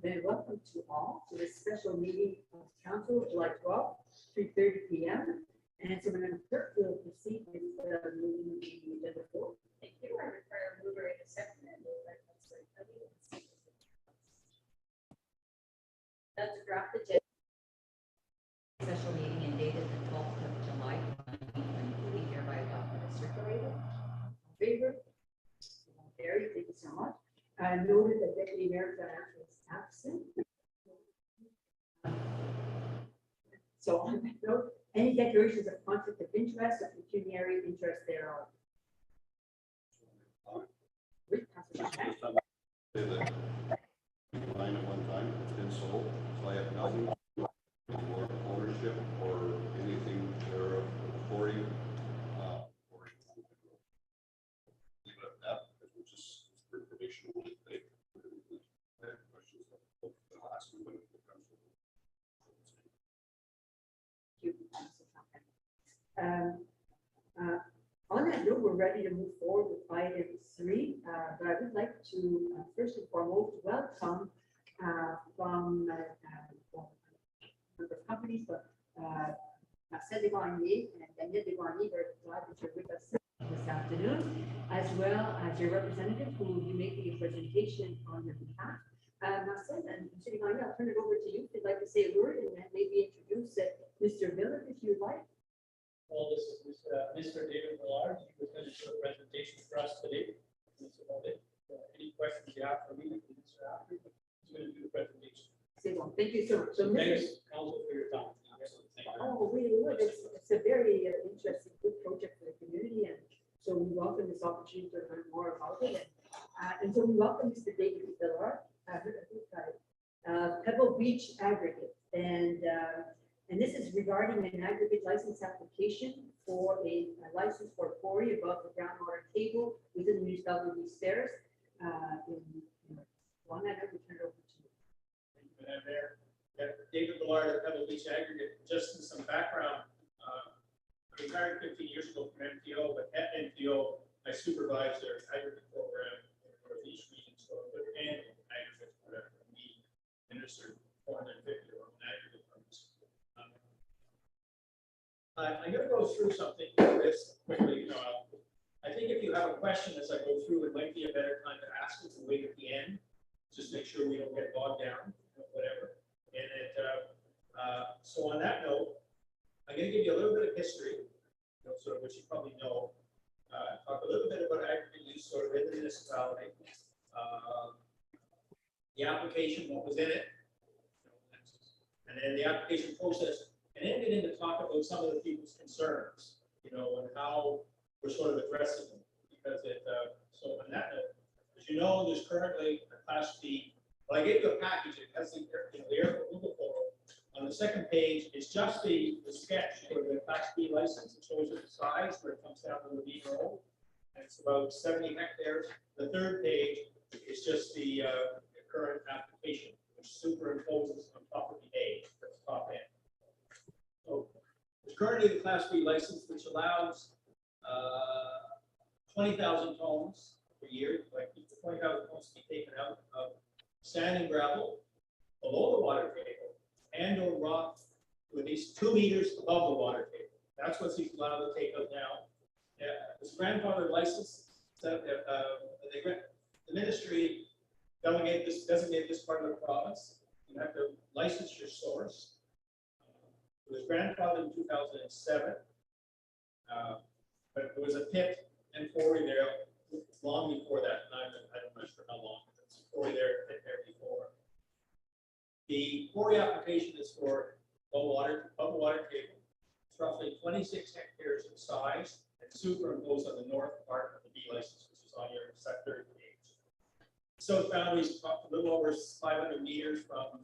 Then welcome to all to this special meeting of council, July 12th, 3:30 p.m. And so when clerk will proceed with the meeting the agenda for. Thank you. I require a mover and a second. That's a draft agenda. Special meeting and dated the 12th of July, 2023, hereby adopted as circulated. Favor? Carried, thank you so much. I noted that Deputy Mayor Financial is absent. So on that note, any declarations of conflict of interest or pecuniary interest thereof? Rick, Councilor Shank. Say that line at one time, it's been sold, so I have nothing for ownership or anything thereof for you. Leave it at that, because we're just for information only today. I have questions about the last one, but if it comes to On that note, we're ready to move forward with item 3, but I would like to first and foremost welcome from a number of companies, but Marcel Desgagnés and Daniel Desgagnés, very glad that you're with us this afternoon, as well as your representative who will be making a presentation on your behalf. Marcel and Mr. Desgagnés, I'll turn it over to you if you'd like to say a word and then maybe introduce Mr. Miller if you'd like. Well, this is Mr. David Millard. He was going to do a presentation for us today. That's about it. Any questions you have for me, you can answer after. He's going to do the presentation. Thank you so much. So, Thanks, Council, for your time. Thank you. oh, we would. It's a very interesting, good project for the community, and so we welcome this opportunity to learn more about it. And so we welcome Mr. David Millard, Pebble Beach Aggregate, and this is regarding an aggregate license application for a license for a quarry above the groundwater table within the municipality of East Terrace. One, I know we turn it over to you. Thank you, Madam Mayor. Yeah, David Millard at Pebble Beach Aggregate. Just in some background, I retired 15 years ago from MTO, but at MTO, I supervised their aggregate program in the Northeast region. So I would handle aggregate, whatever we administered 450 of them aggregate permits. I'm going to go through something like this quickly. I think if you have a question as I go through, it might be a better time to ask it to wait at the end. Just make sure we don't get bogged down, whatever. And so on that note, I'm going to give you a little bit of history, sort of what you probably know. Talk a little bit about aggregate use sort of in the municipality. The application, what was in it, and then the application process. And then get into talk about some of the people's concerns, and how we're sort of addressing them. Because so on that note, as you know, there's currently a Class B. Well, I gave you a package. It has the air removal portal. On the second page, it's just the sketch for the Class B license. It shows you the size where it comes down to the Ravine Road, and it's about 70 hectares. The third page is just the current application, which superimposes on top of the A, that's the top end. So there's currently the Class B license, which allows 20,000 tons per year, like 20,000 tons to be taken out of sand and gravel below the water table and or rock to at least 2 meters above the water table. That's what he's allowed to take out now. This grandfather license, the ministry designated this part of the province. You have to license your source. It was grandfathered in 2007, but there was a pit and quarry there long before that. I'm not sure how long, but there's a quarry there before. The quarry application is for above water table. It's roughly 26 hectares in size and superimposed on the north part of the B license, which is on your sector page. South boundary is a little over 500 meters from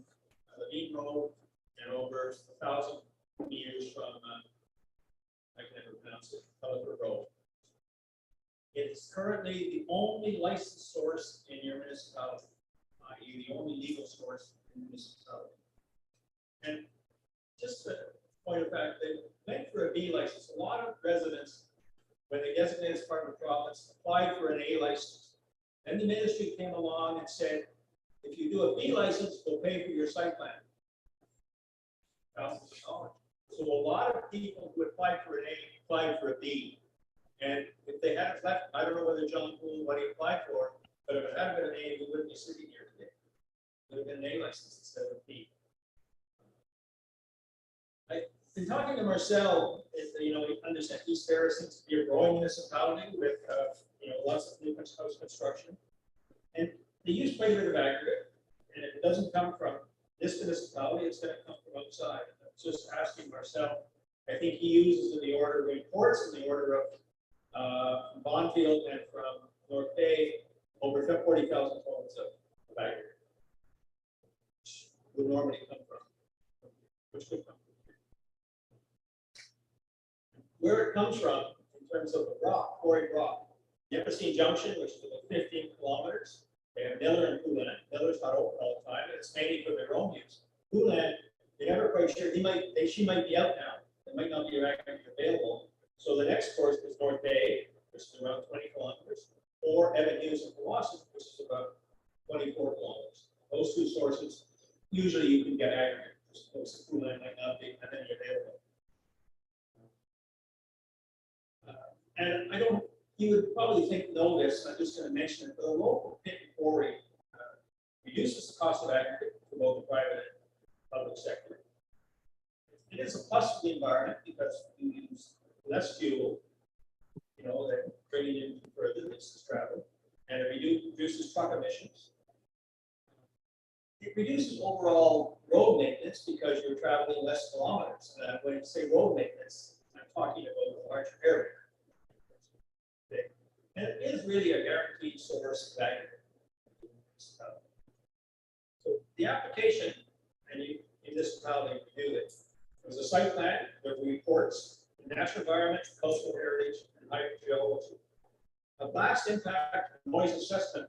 the Ravine Road and over 1,000 meters from, I can never pronounce it, Pelliper Road. It's currently the only licensed source in your municipality, i.e. the only legal source in the municipality. And just a point of fact, they went for a B license. A lot of residents, when they designate as part of the province, applied for an A license. Then the ministry came along and said, if you do a B license, we'll pay for your site plan. $1,000. So a lot of people who applied for an A applied for a B. And if they hadn't left, I don't know whether John Poole, what he applied for, but if it hadn't been an A, we wouldn't be sitting here today. It would have been an A license instead of a B. In talking to Marcel, we understand East Ferris seems to be a growing municipality with, lots of new house construction. And they use quite a bit of aggregate. And if it doesn't come from this municipality, it's going to come from outside. I was just asking Marcel, I think he uses in the order of imports, in the order of from Bonfield and from North Bay, over 40,000 tons of aggregate, which would normally come from, which could come from. Where it comes from, in terms of the rock, quarried rock, Nipissing Junction, which is about 15 kilometers, they have Miller and Poulan. Miller's not open all the time, and it's mainly for their own use. Poulan, they're never quite sure, she might be out now, it might not be aggregate available. So the next course is North Bay, which is around 20 kilometers, or Evan Hughes and Powassan, which is about 24 kilometers. Those two sources, usually you can get aggregate, as opposed to Poulan might not be available. And you would probably know this, I'm just going to mention it, but the local pit and quarry reduces the cost of aggregate for both the private and public sector. It is a plus for the environment because you use less fuel, than bringing in further distance travel, and it reduces truck emissions. It reduces overall road maintenance because you're traveling less kilometers. When I say road maintenance, I'm talking about a larger area. And it is really a guaranteed source of aggregate. So the application, and you municipality reviewed it, was a site plan with reports, natural environment, coastal heritage, and hydrogeology. A blast impact noise assessment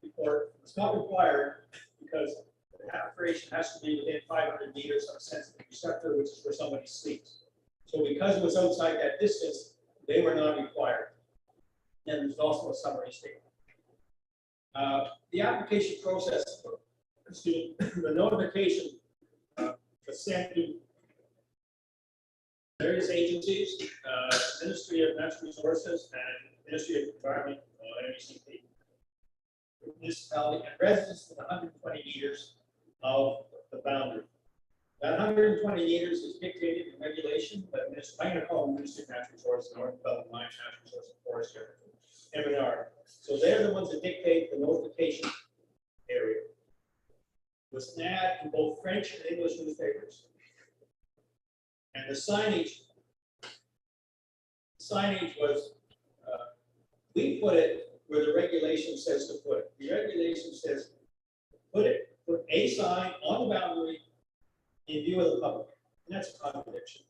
report is not required because the evaporation has to be within 500 meters of a sensitive receptor, which is where somebody sleeps. So because it was outside that distance, they were not required. And there's also a summary statement. The application process, the notification was sent to various agencies, Ministry of Natural Resources and Ministry of Environment, MECP, municipality, and residents within 120 meters of the boundary. That 120 meters is dictated in regulation, but I'm going to call them Ministry of Natural Resources, North Development Mines, Natural Resources, and Forest Area, MNR. So they're the ones that dictate the notification area. It was an ad in both French and English newspapers. And the signage was, we put it where the regulation says to put it. The regulation says, put a sign on the boundary in view of the public. And that's a contradiction.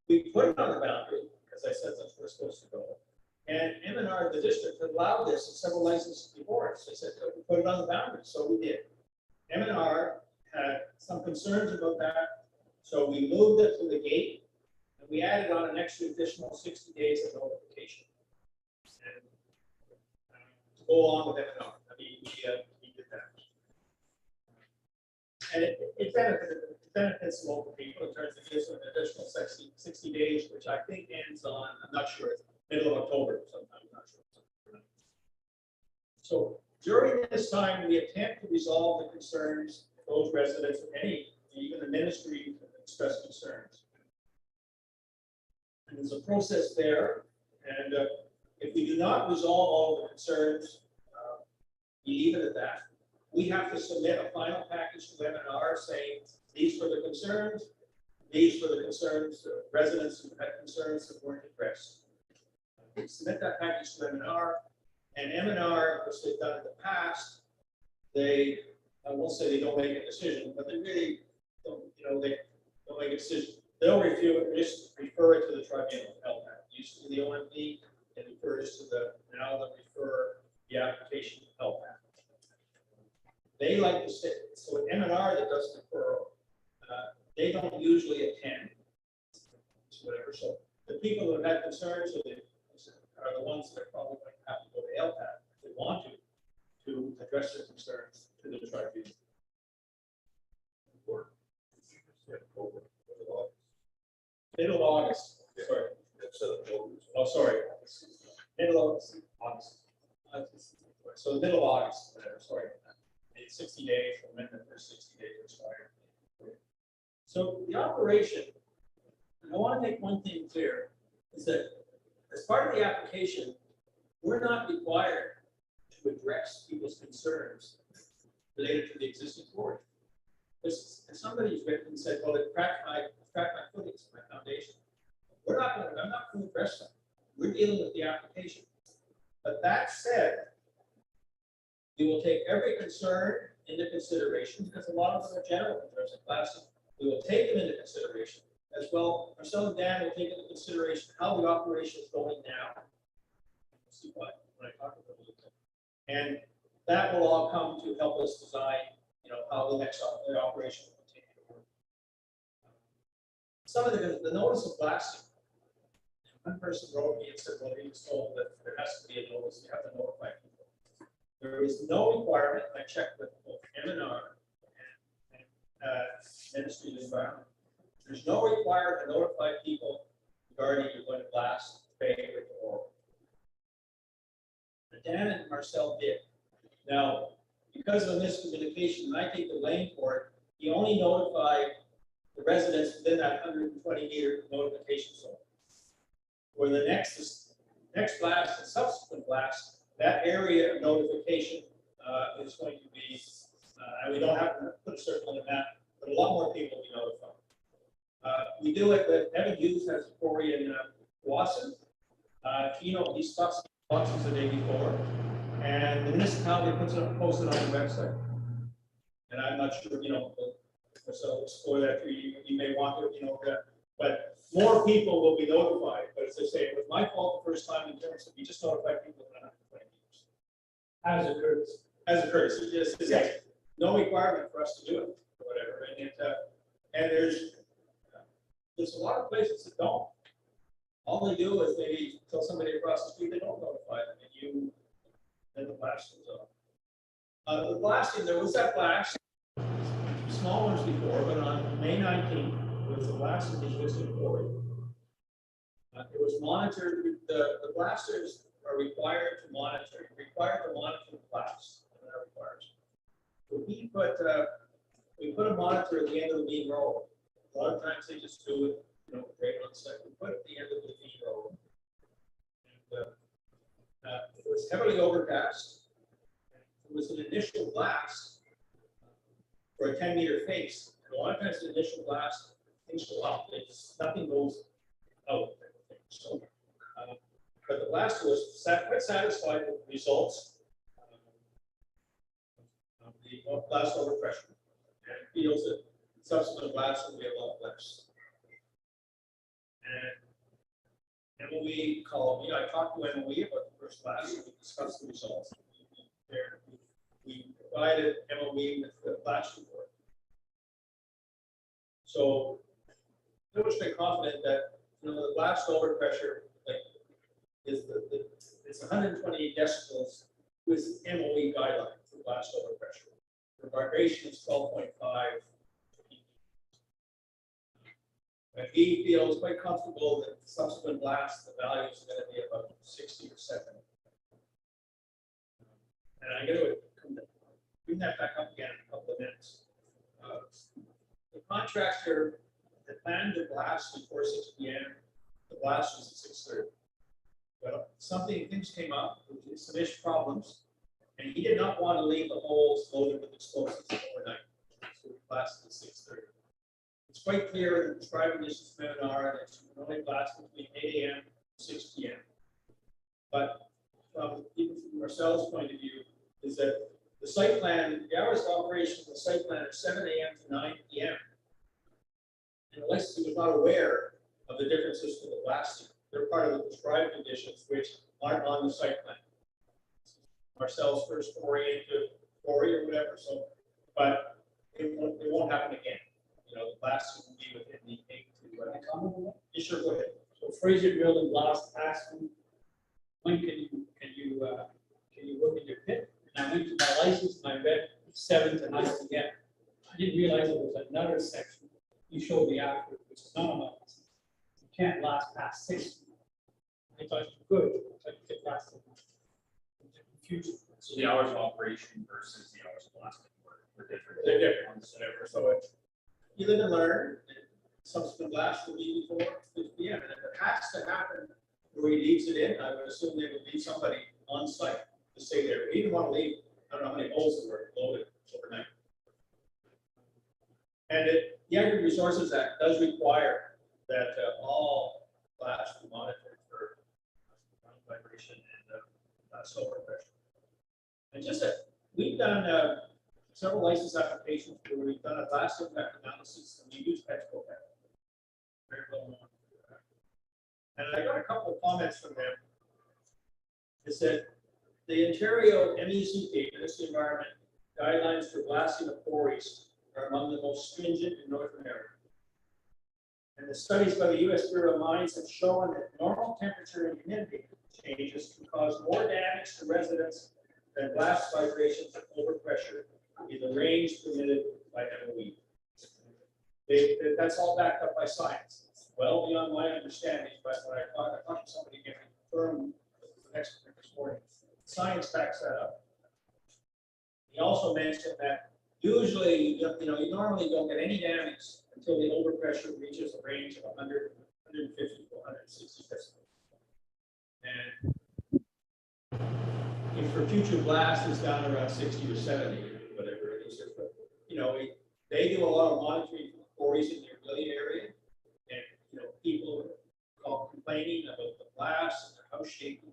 We put it on the boundary, because I said that's where it's supposed to go. And MNR, the district, allowed this in several licenses before us. They said, put it on the boundary, so we did. MNR had some concerns about that, so we moved it to the gate, and we added on an extra additional 60 days of notification. And to go along with MNR, we did that. And it benefits local people in terms of this an additional 60 days, which I think ends on, I'm not sure, it's middle of October sometime, I'm not sure. So during this time, we attempt to resolve the concerns of those residents, even the ministry expressed concerns. And there's a process there, and if we do not resolve all the concerns, we leave it at that. We have to submit a final package to MNR saying these were the concerns, residents who had concerns that weren't addressed. We submit that package to MNR, and MNR, which they've done in the past, I won't say they don't make a decision, but they really don't, they don't make a decision. They'll review it, just refer it to the tribunal. Used to be the OMP, and refers to now they'll refer the application to LPAC. They like to sit, so at MNR that does the referral, they don't usually attend, whatever. So the people who have had concerns are the ones that are probably going to have to go to LPAC if they want to, to address their concerns to the tribunal. Middle of August, sorry. Oh, sorry. Middle of August. So the middle of August, whatever, sorry. It's 60 days from when the first 60 days expired. So the operation, and I want to make one thing clear, is that as part of the application, we're not required to address people's concerns related to the existing quarry. Because somebody's written and said, well, it cracked my footings, my foundation. I'm not going to address that. We're dealing with the application. But that said, we will take every concern into consideration because a lot of them are general concerns and classic. We will take them into consideration as well. Marcel and Dan will take into consideration how the operation is going now. We'll see why when I talk about it. And that will all come to help us design, how the next operation will continue to work. Some of the notice of blasting. One person wrote me and said, well, he was told that there has to be a notice, you have to notify people. There is no requirement, I checked with both MNR and Ministry of Environment. There's no requirement to notify people regarding you're going to blast, favorite, or Dan and Marcel did. Now, because of a miscommunication, and I take the blame for it, he only notified the residents within that 120-meter notification zone. Where the next blast and subsequent blast, that area of notification is going to be, and we don't have to put a circle on the map, but a lot more people will be notified. We do it with Evan Hughes has a quarry in Wasson. He stops boxes the day before, and the municipality posts it on the website. And I'm not sure, so explore that you may want to, but more people will be notified. But as I say, it was my fault the first time in terms of we just notified people in 120 meters. As a courtesy. As a courtesy, just no requirement for us to do it or whatever. And there's a lot of places that don't. All they do is maybe tell somebody across the street they don't notify them, and the blast goes off. The blasting, there was that blast, small ones before, but on May 19th, there was a blast in the existing quarry. It was monitored. The blasters are required to monitor the blast. That requires. So we put a monitor at the end of the main road. A lot of times they just do it, right on site. We put it at the end of the main road. And, it was heavily overcast. It was an initial blast for a 10-meter face. And a lot of times the initial blast, things go up. Nothing goes out. So, but the blaster was quite satisfied with the results of the blast overpressure, and feels that subsequent blasts will be a lot less. And MOE called me. I talked to MOE about the first blast, and we discussed the results. We provided MOE with the blast report. So I was pretty confident that the blast overpressure it's 128 decibels with MOE guideline for blast overpressure. The vibration is 12.5. And he feels quite comfortable that subsequent blasts, the value is going to be about 60 or 70. And I'm going to bring that back up again in a couple of minutes. The contractor had planned to blast before 6 p.m. The blast was at 6:30. But things came up, some ish problems, and he did not want to leave the holes loaded with explosives overnight. So we blasted at 6:30. It's quite clear in the prescribed conditions webinar that you can only blast between 8 a.m. and 6 p.m. But even from Marcel's point of view, is that the site plan, the hours of operation of the site plan are 7 a.m. to 9 p.m. And the licensee was not aware of the differences for the blasting. They're part of the prescribed conditions which aren't on the site plan. Marcel's first foray into quarry or whatever, so, but it won't happen again. The blasting will be within the 8 to you sure go ahead. So Fraser drilled and blast asked him, when can you work in your pit? And I went to my license and I read 7 to 9 p.m. I didn't realize there was another section you showed me after, which is not on my license. You can't last past 6. I thought you could, I thought you could last 6. Confused. So the hours of operation versus the hours of blasting were different. They're different. On the center. So you live and learn, and subsequent blast will be before 6 p.m. And if it has to happen where he leaves it in, I would assume they would leave somebody on site to stay there. He didn't want to leave, I don't know how many holes there were loaded overnight. And the Agri Resources Act does require that all blasts be monitored for ground vibration and solar pressure. And just that we've done several license applications where we've done a blast impact analysis and we use Petco. Very well known. And I got a couple of comments from them. It said the Ontario MECP, Ministry of Environment, guidelines for blasting of quarries are among the most stringent in North America. And the studies by the U.S. Bureau of Mines have shown that normal temperature and humidity changes can cause more damage to residents than blast vibrations and overpressure in the range permitted by MOE. That's all backed up by science. It's well beyond my understanding, but when I talked to somebody getting confirmed the next morning, science backs that up. He also mentioned that usually, you normally don't get any damage until the overpressure reaches a range of 100, 150 to 160 decibels. And if for future blast is down around 60 or 70, whatever it is, but, they do a lot of monitoring for quarries in their village area, and people are complaining about the blast and their house shaking,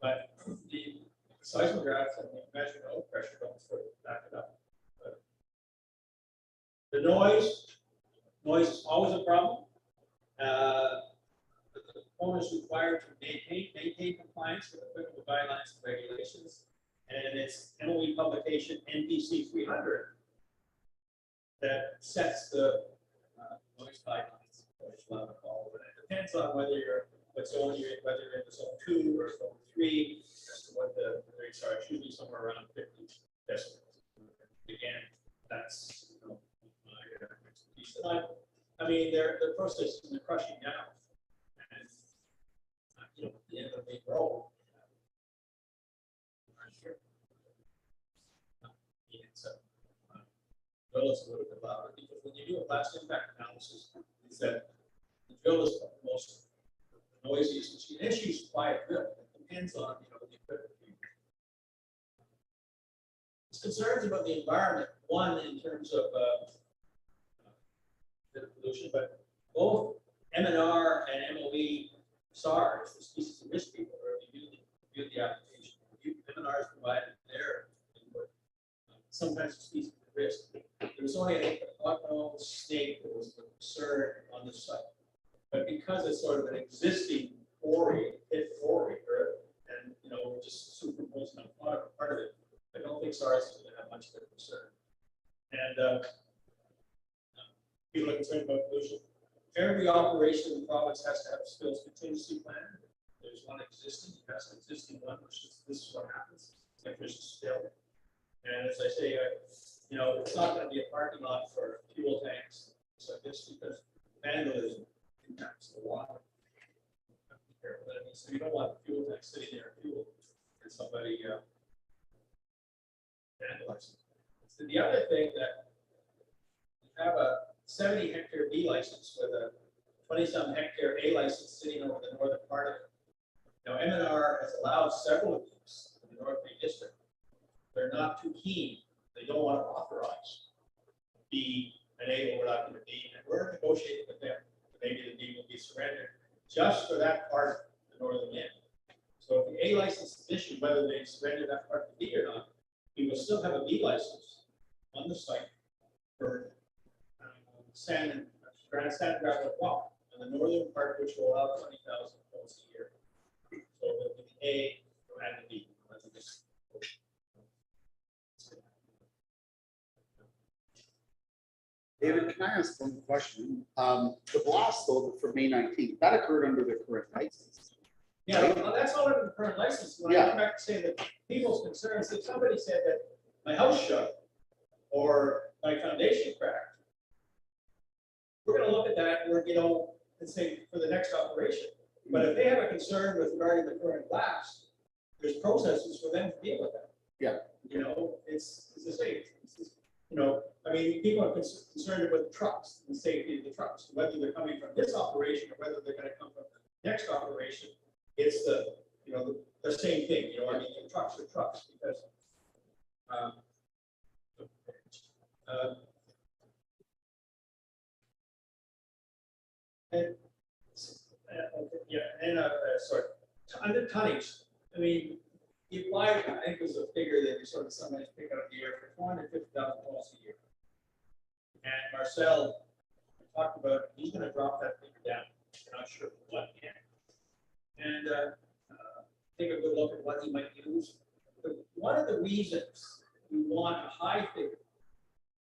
but the seismographs and the measured overpressure don't sort of back it up. But the noise is always a problem. The owner is required to maintain compliance with applicable guidelines and regulations, and it's MOE publication NPC 300 that sets the noise guidelines. It depends on whether what zone you're in, whether you're in the zone 2 or zone 3, as to what the rates are. It should be somewhere around 50 decibels. Again, that's my expertise. I mean, they're processing the crushing now, and the end of the roll. Drill is a little bit louder because when you do a blast impact analysis, is that the drill is the most noisiest machine. And she's quiet drill. It depends on the equipment. It's concerns about the environment. One, in terms of the pollution, but both MNR and MOE SARs, the species of risk people, are reviewed the application. MNR is provided their input. Sometimes the species of risk. There was only a known snake that was a concern on the site, but because it's sort of an existing pit quarry, and just superimposing on part of it, I don't think SARS is going to have much of a concern. And people are concerned about pollution. Every operation in the province has to have a spills contingency plan. There's one existing, that's an existing one, which is this is what happens if there's a spill. And as I say, it's not going to be a parking lot for fuel tanks. So this because vandalism impacts the water. So you don't want the fuel tank sitting there fuel and somebody vandalizing. So the other thing that you have a 70-hectare B license with a 20-some hectare A license sitting over the northern part of it. Now, MNR has allowed several of these in the North Bay District. They're not too keen. They don't want to authorize B and A overlapping with B, and we're negotiating with them. Maybe the B will be surrendered just for that part of the northern end. So if the A license is issued, whether they surrender that part to B or not, we will still have a B license on the site for sand and gravel rock, and the northern part, which will allow 20,000 tons a year. So with the A and the B. David, can I ask one question? The blast though from May 19th, that occurred under the current license. Yeah, well, that's all in the current license. When I Yeah. come back to say that people's concerns, if somebody said that my house shook or my foundation cracked, we're gonna look at that and we're, and say for the next operation. But if they have a concern with regarding the current blast, there's processes for them to deal with that. Yeah. It's the same. I mean, people are concerned with trucks, the safety of the trucks, whether they're coming from this operation or whether they're gonna come from the next operation. It's the same thing, I mean, the trucks are trucks because, and, okay, yeah, and, sorry, under tonnage, I mean, you apply, I think it was a figure that you sort of somebody's picking up the air for $450,000 a year. And Marcel talked about, he's gonna drop that figure down, I'm not sure what yet. And, take a good look at what he might use. But one of the reasons we want a high figure,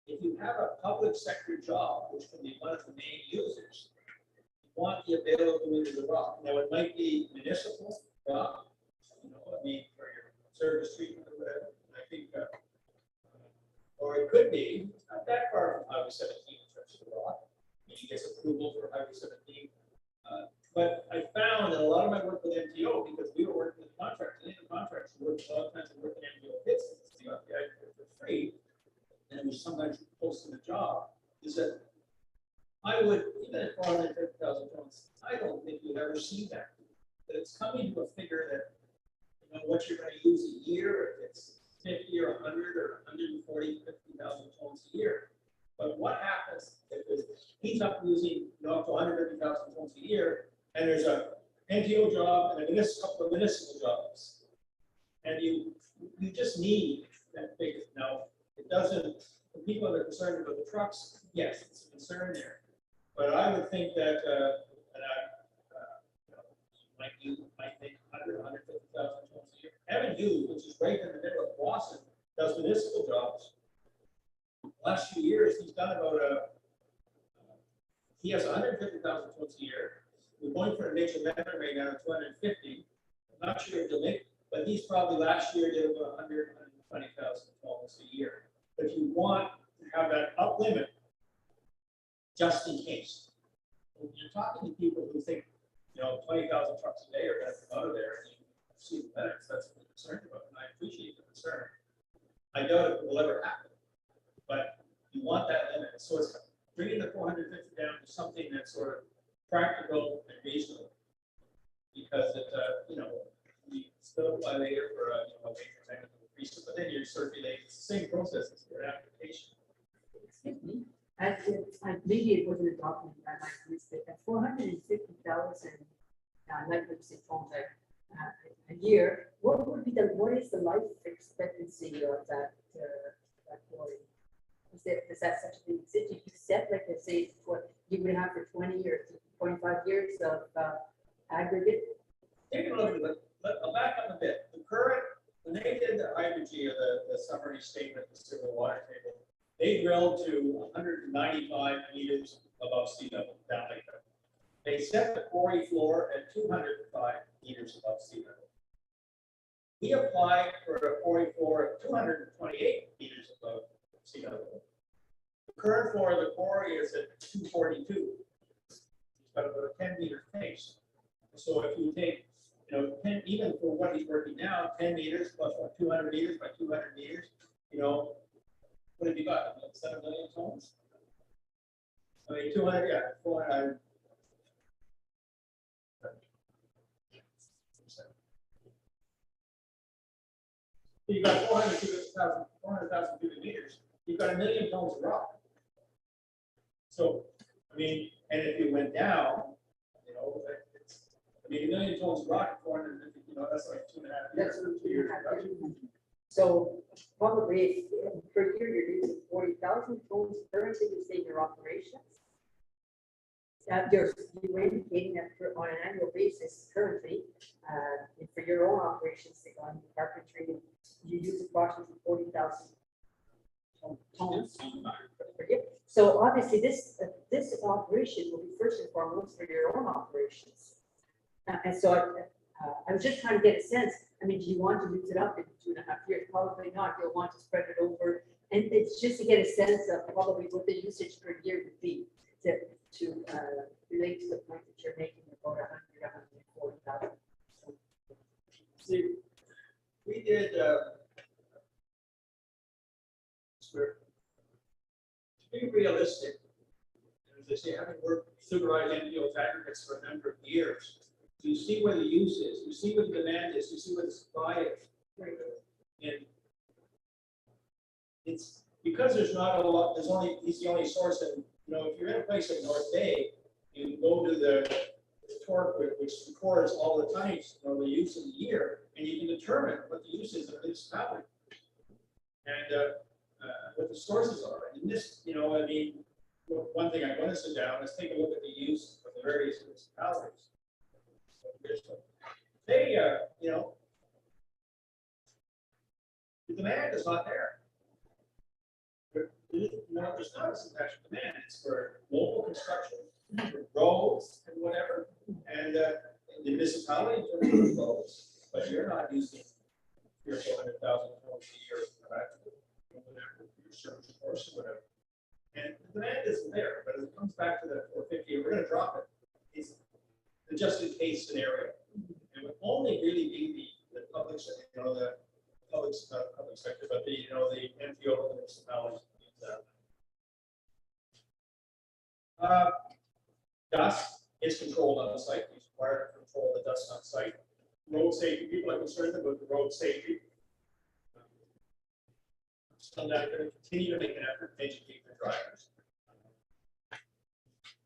if you have a public sector job, which can be one of the main users, you want the availability of the rock. Now, it might be municipal rock, I mean, for your service treatment or whatever. I think, or it could be not that far from Highway 17 in terms of the rock. He gets approval for Highway 17. But I found that a lot of my work with MTO, because we were working with contractors, and the contractors were a lot of times working MTO pits, for free, and it was sometimes posting the job, is that I would, even at 450,000 tons, I don't think you'd ever see that. But it's coming to a figure that, what you're gonna use a year, if it's 50 or 100 or 140, 50,000 tons a year. But what happens if he's up using, up to 150,000 tons a year, and there's a NGO job and a couple of municipal jobs. And you just need that figure. Now, it doesn't, the people that are concerned about the trucks, yes, it's a concern there. But I would think that, might think 100, 150,000 tons a year. Evan Hughes, which is right in the middle of Boston, does municipal jobs. Last few years, he's done about he has 150,000 tons a year. We're going for a major member right now, 250. I'm not sure if he'll make, but he's probably last year did about 100, 120,000 tons a year. But if you want to have that up limit, just in case. When you're talking to people who think, 20,000 trucks a day are going to come out of there, and you see the benefits, that's what they're concerned about, and I appreciate the concern. I doubt it will ever happen, but you want that limit. So it's bringing the 450 down to something that's sort of practical and reasonable, because it, we still apply later for a major technical increase, but then you're circulating the same process as your application. Excuse me. Maybe it wasn't adopted by my group, but at 450,000 nitrogen tons a year, what is the life expectancy of that quarry? Is that such a thing? Did you set, like, let's say, what you would have for 20 or 25 years of aggregate? Take a look at I'll back up a bit. The current, when they did the hydrogy or the summary statement, the civil water table, they drilled to 195 meters above sea level, down like that. They set the quarry floor at 205 meters above sea level. We applied for a quarry floor at 228 meters above sea level. The current floor of the quarry is at 242. It's got about a 10-meter face. So if you take, 10, even for what he's working now, 10 meters plus 200 meters by 200 meters, what have you got? 7 million tons? I mean, 200, yeah, 400. You got 400,000 cubic meters. You've got 1 million tons of rock. So, I mean, and if you went down, it's, 1 million tons of rock, 450, that's like 2.5 years. That's 2 years. So probably per year you're using 40,000 tons currently to save your operations. You're indicating that on an annual basis currently, for your own operations, on carpentry, you use approximately 40,000 tons per year. So obviously this operation will be first and foremost for your own operations. And so I was just trying to get a sense, I mean, do you want to use it up in 2.5 years? Probably not, you'll want to spread it over. And it's just to get a sense of probably what the usage per year would be to relate to the point that you're making about 140,000. See, we did, to be realistic, as I say, having worked supervised NGOs aggregates for a number of years, you see where the use is, you see where the demand is, you see where the supply is. And it's because there's not a lot, he's the only source, and if you're in a place like North Bay, you go to the torque, which records all the tonnage, the use in the year, and you can determine what the use is of the municipality. And what the sources are. And in this, I mean, one thing I want to sit down is take a look at the use of the various municipalities. They, the demand is not there. There's not a substantial demand. It's for local construction, for roads and whatever. And the municipality in terms of roads, but you're not using 300,000 homes a year for that, whatever, your service course or whatever. And the demand isn't there, but it comes back to that 450, we're going to drop it. It's the just in case scenario. It would only really be the public sector, the public sector, but the the NPO, the municipalities. Dust is controlled on the site. He's required to control the dust on site. Road safety, people are concerned about the road safety. So that they're going to continue to make an effort to educate the drivers.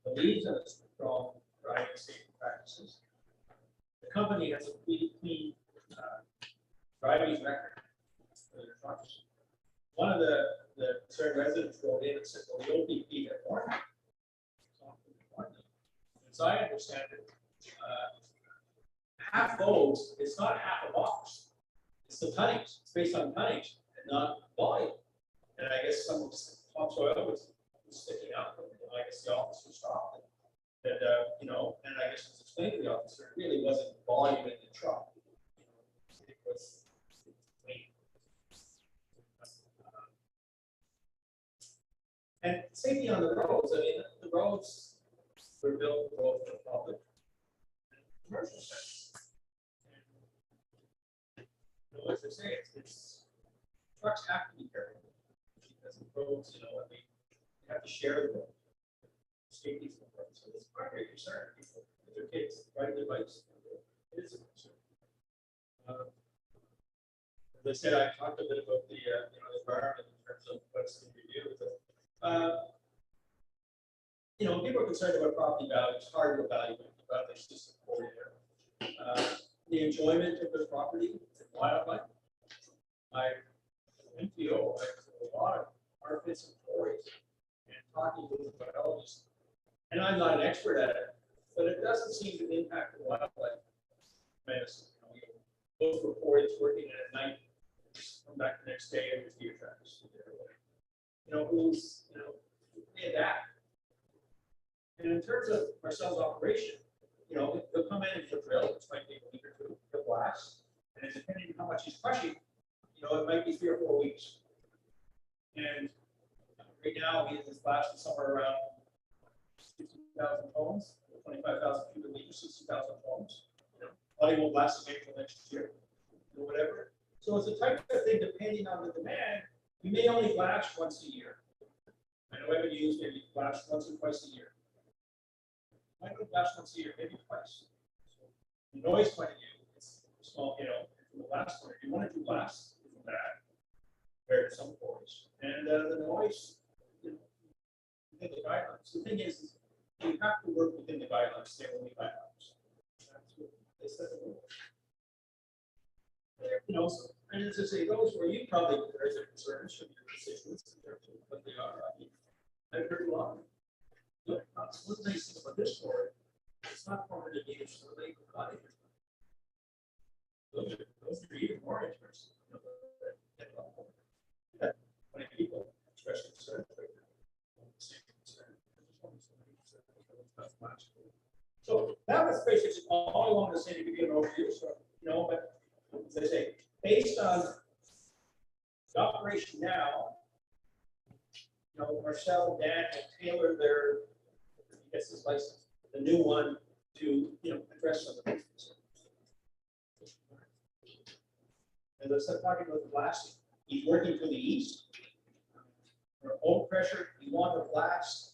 The leads are strong driving safety practices. The company has a pretty clean driving record for their trucks. One of the concerned residents wrote in and said, well, the OPP had warned me. As I understand it, half those, it's not half a box. It's the tonnage. It's based on tonnage and not volume. And I guess some of the topsoil was sticking out. I guess the officer stopped it. And, and I guess it was explained to the officer, it really wasn't volume in the truck. It was weight. And safety on the roads, I mean, the roads were built both for public and commercial sense. As I say, it's trucks have to be careful because the roads, I mean, you have to share the road. Safety is important. So it's primary concern. People with their kids riding their bikes. It is a concern. As I said, I talked a bit about the the environment in terms of what's going to be viewed with it. People are concerned about property value. It's hard to evaluate, but there's just support there. The enjoyment of the property and wildlife. NPO, I have a lot of armpits and quarries and talking with the biologists. And I'm not an expert at it, but it doesn't seem to impact the wildlife medicine. Those for quarries working at night, come back the next day and there's deer tracks. They adapt. And in terms of Marcel's operation, they'll come in and he'll drill, which might take a week or two, he'll blast. And depending on how much he's crushing, it might be 3 or 4 weeks. And right now, he is blasting somewhere around 60,000 tons, 25,000 cubic meters, 60,000 tons. Probably won't last again until next year, or whatever. So it's a type of thing, depending on the demand, you may only blast once a year. I know MDUs maybe blast once or twice a year. Might not blast once a year, maybe twice. So the noise point of view, it's small, from the last one, you want to do blasts from that, compared to some quarries. And the noise, within the guidelines. The thing is you have to work within the guidelines, stay within the guidelines. That's what they said. So, and as I say, those where you probably raise their concerns from your constituents in terms of what they are. I mean, I've heard a lot. Look, one nice thing about this story, it's not permitted to use for legal cottages. Those are even more interesting. Many people express concern. So that that's basically all I wanted to say to give you an overview, so, you know, but as I say, based on the operation now, you know, Marcel, Dan, and Taylor, their, I guess this license, the new one to, you know, address some of the things. As I said, talking about the blasting, he's working to the east. For overpressure, you want to blast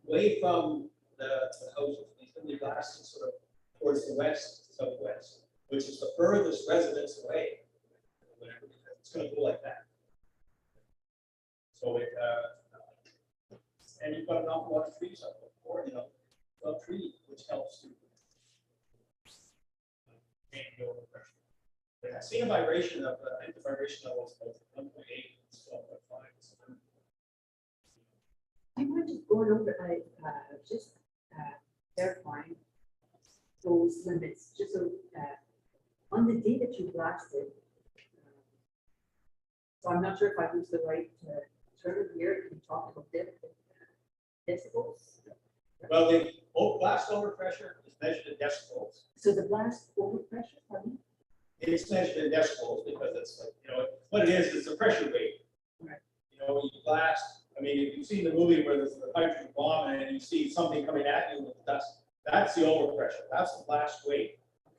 away from the houses. He's going to be blasting sort of towards the west, southwest, which is the furthest residence away. Whatever, because it's going to go like that. So it, and you've got an awful lot of trees up there, or, you know, a tree, which helps to maintain the overpressure. But I've seen a vibration of, I think the vibration level is about 1.8, 12.5. Do you mind just going over, just verifying those limits, just so, on the day that you blasted, so I'm not sure if I used the right term here, you talked about decibels. Well, the blast overpressure is measured in decibels. So the blast overpressure, pardon? It's measured in decibels because it's like, you know, what it is a pressure wave. Right. You know, when you blast, I mean, if you've seen the movie where there's the hydrogen bomb and you see something coming at you with dust, that's the overpressure. That's the blast wave.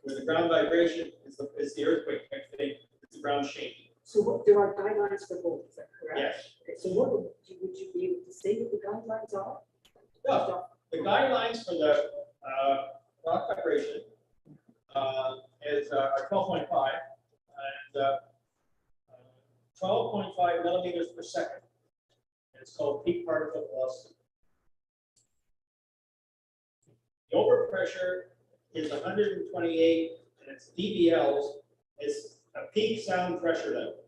Where the ground vibration is the earthquake type thing, it's the ground shaking. So what, there are guidelines for both, is that correct? Yes. Okay, so what would you be able to say what the guidelines are? Yeah. The guidelines for the rock vibration is are 12.5 and 12.5 millimeters per second. It's called peak particle velocity. The overpressure is 128, and it's dBLs. It's a peak sound pressure level.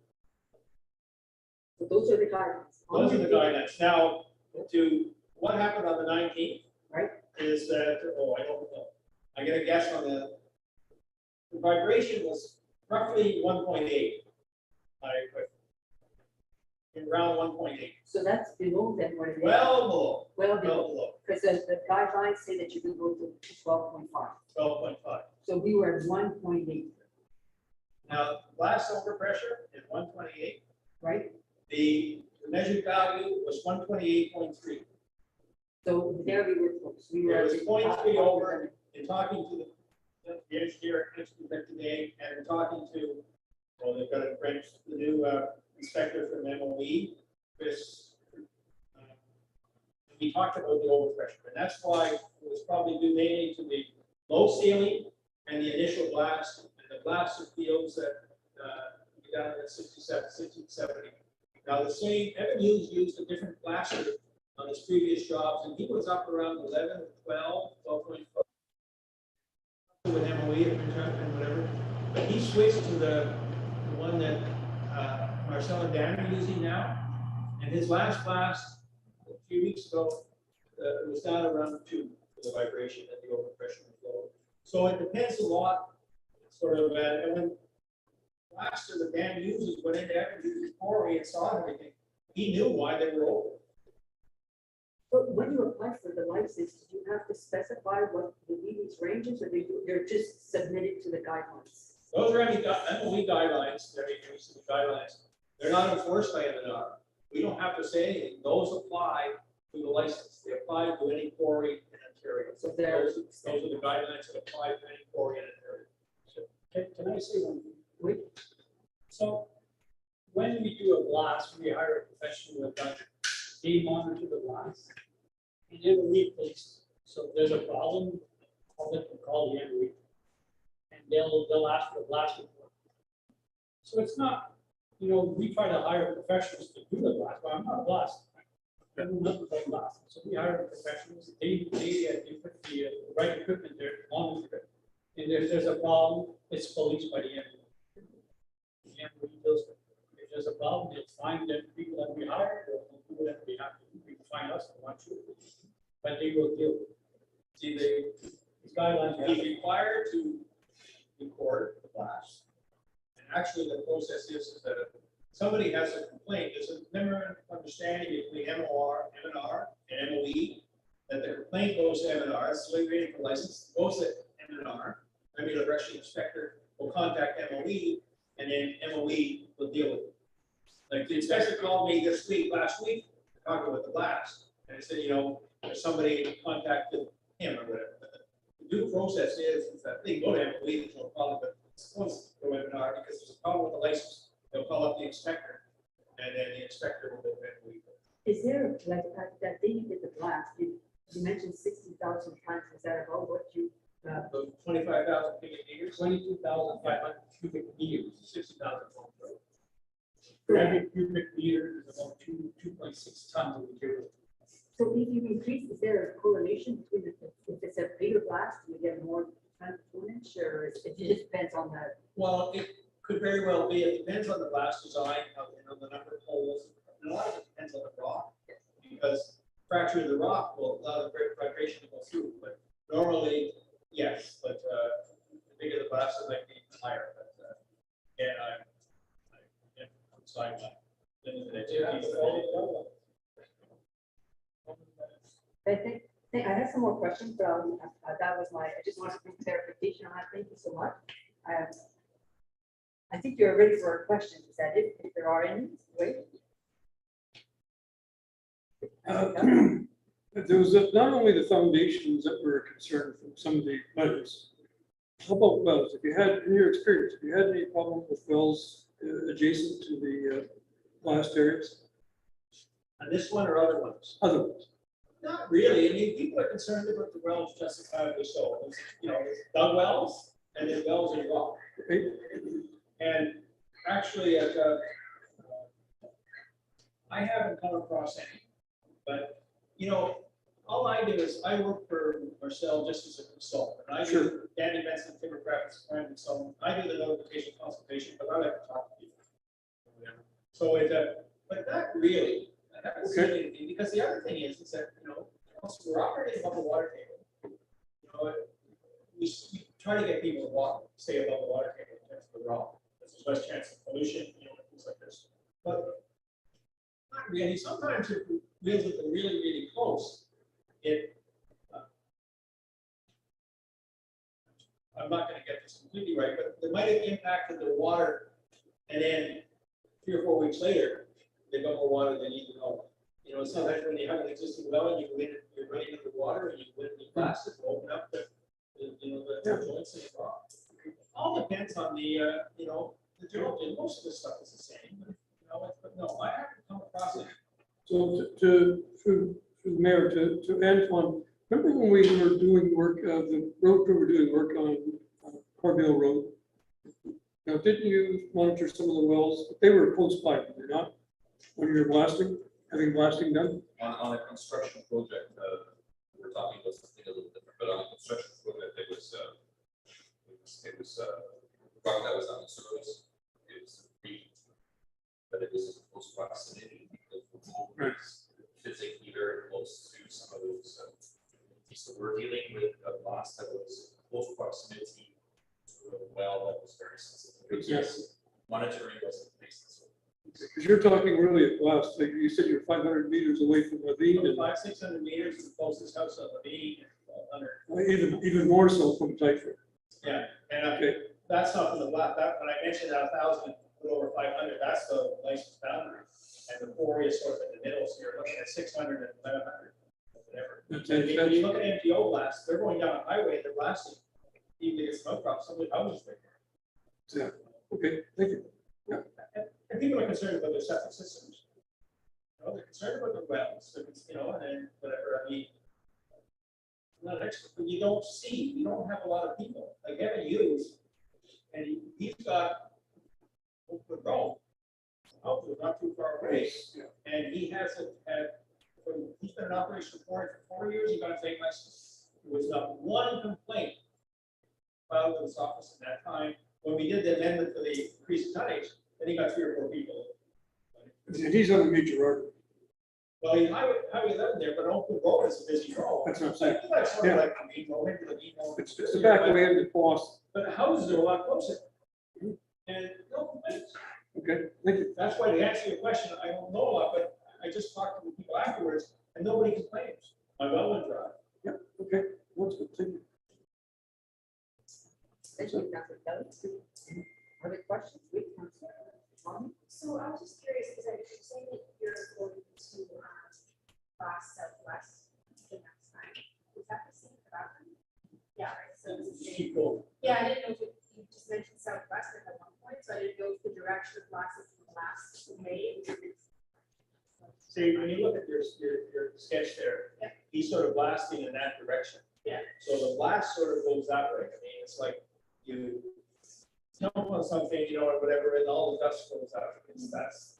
So those are the guidelines. Those are the guidelines. Now, to what happened on the 19th, Right. is that, oh, I don't know. I'm going to guess on the vibration was roughly 1.8. Around 1.8. So that's below than what it is. Well below. Well Well below, below. because the guidelines say that you can go to 12.5. 12.5. So we were at 1.8, Now, blast overpressure is 128. right? The measured value was 128.3. So there we were close. We were It was at the 0.3 top over. In talking to the engineer today, and in talking to, well, they've got a French, the new inspector from MOE, Chris. We talked about the overpressure, and that's why it was probably due mainly to the low ceiling and the initial blast, and the blaster fields that we got at 67, 60, 70. Now the same, Evan Hughes used a different blaster on his previous jobs, and he was up around 11, 12, 12.5 with MOE and whatever. But he switched to the one that Marcel and Dan are using now. And his last blast a few weeks ago, it was down around 2 for the vibration and the overpressure was low. So it depends a lot, sort of, and when blaster that Dan uses went into Evan Hughes' quarry and saw everything, he knew why they were over. But when you apply for the license, did you have to specify what the these ranges, or they're just submitted to the guidelines? Those are any MOE guidelines, they're used to the guidelines. They're not enforced by MNR. We don't have to say anything. Those apply to the license. They apply to any quarry in Ontario. So they're, Those are the guidelines that apply to any quarry in Ontario. Can I say one thing? Wait. So when we do a blast, we hire a professional that they monitor the blast. And they will leave places. So if there's a problem, public can call the MOE. And they'll ask for a blast report. So it's not, you know, we try to hire professionals to do the blast, but I'm not a blast. I know nothing about blast. So we hire professionals, they put the right equipment there, to monitor it. And if there's a problem, it's policed by the MOE. The MOE deals with it. If there's a problem, they'll find the people that we hire, or they'll do whatever they have to do. We can find us if they want to. But they will deal with it. See, These guidelines, he's required to record the blast. And actually, the process is that if somebody has a complaint, there's a memorandum of understanding between MNR and MOE. that the complaint goes to M&R, so we're waiting for license, goes to M&R, maybe the registered inspector will contact MOE, and then MOE will deal with it. Like the inspector called me last week, talking about the blast, and I said, you know, there's somebody contacted him or whatever. But the due process is that they go to MOE, there's no problem, but it's supposed to go to M&R because there's a problem with the license. They'll call up the inspector, and then the inspector will go to MOE. Is there, like, that day you did the blast, you mentioned 60,000 tons, is that about what you, So 25,000 cubic meters, 22,500 cubic meters. 60,000 tons. Every cubic meter is about 2.6 tons of material. so if you increase, is there a correlation between if it's a bigger blast, you get more tonnage, or it just depends on the, Well, it could very well be, it depends on the blast design, and on the number of holes, and a lot of it depends on the rock. Because fracturing the rock will allow the vibration to go through, but normally, yes, but the bigger the blast, it might be higher, but yeah, I'm sideline. I have some more questions, but that was I just wanted some clarification on that. Thank you so much. I think you're ready for a question. Is that it? If there are any, wait. There was not only the foundations that were concerned from some of the letters. How about wells? If you had, in your experience, have you had any problem with wells adjacent to the blast areas? And this one or other ones? Other ones? Not really. I mean, people are concerned about the wells justifiably so. There's, you know, there's dug wells and there's wells in rock. Right? And actually, I haven't come across any, but, you know, all I do is I work for Marcel just as a consultant. I do Danny Benson, Timbercraft, and so I do the notification consultation, but I like to talk to people. So but not really. I haven't seen anything, because the other thing is that, you know, also we're operating above the water table. You know, we try to get people to stay above the water table in terms of the rock. There's less chance of pollution, you know, things like this. But not really. Sometimes if we visit them really, really close, I'm not going to get this completely right, but they might have impacted the water, and then 3 or 4 weeks later, they've got more water than you know. You know, sometimes when you have an existing well and you're running into water and you win the blast, it will open up the joints in the rock. All depends on the, you know, the geology. Most of this stuff is the same, you know, but no, I haven't come across it. So through the mayor, to Antoine, remember when we were doing work, the road crew were doing work on Cordell Road? Now, didn't you monitor some of the wells? They were close by, did you not? When you were having blasting done? On a construction project, we're talking about something a little different, but on a construction project, it was rock that was on the surface. It was deep, but it was in close proximity because the hole was physically very close to some of those. So we're dealing with a blast that was close proximity to a well that was very sensitive. Yes. Monitoring was in place. Because you're talking really at blast, like you said, you're 500 meters away from Levine, and 500-600 meters is the closest house on Levine, and 100. even more so from Tyford. Yeah, and Okay. that's not from the black, that, when I mentioned that 1,000, a little over 500, that's the license boundary. And the quarry is sort of in the middle, so you're looking at 600 and 1,100, whatever. That's And if you it. look at MTO blasts, they're going down a highway, they're blasting, even if it's smoke drops, some of the houses right there. Okay, thank you. And people are concerned about their septic systems. You know, they're concerned about the wells, you know, and then whatever, I mean, I'm not an expert, but you don't have a lot of people, like Evan Hughes, and he's got Oakwood Road, Oakwood, not too far away, and he hasn't had, he's been in operation for 4 years, he got a fake license. There was not one complaint filed with his office at that time. When we did the amendment for the increased tonnage, then he got 3 or 4 people. And he's on a major artery. Well, he's highway 11 there, but Oakwood Road is a busy road. That's what I'm saying. It's like sort of like the main road, into the main road. It's the back way into Boston. But the houses are a lot closer. And no complaints. Okay, thank you. That's why to answer your question, I don't know a lot, but I just talked to the people afterwards and nobody complains. My Wellwood Drive. Okay, that's good, thank you. Thank you, Councilor Kelly. Other questions? Wait, Councilor Tommy? So I was just curious, because I was saying that you're going to, Glass Southwest the next time. Is that the same for that one? Yeah, right, so it's the same. Keep going. Yeah, I didn't know if you just mentioned Southwest at one point, so I didn't know if the direction of Glass is from last May. See, when you look at your sketch there, Yeah. he's sort of blasting in that direction. Yeah. So the blast sort of goes that way. I mean, it's like you jump on something, you know, or whatever, and all the dust goes out.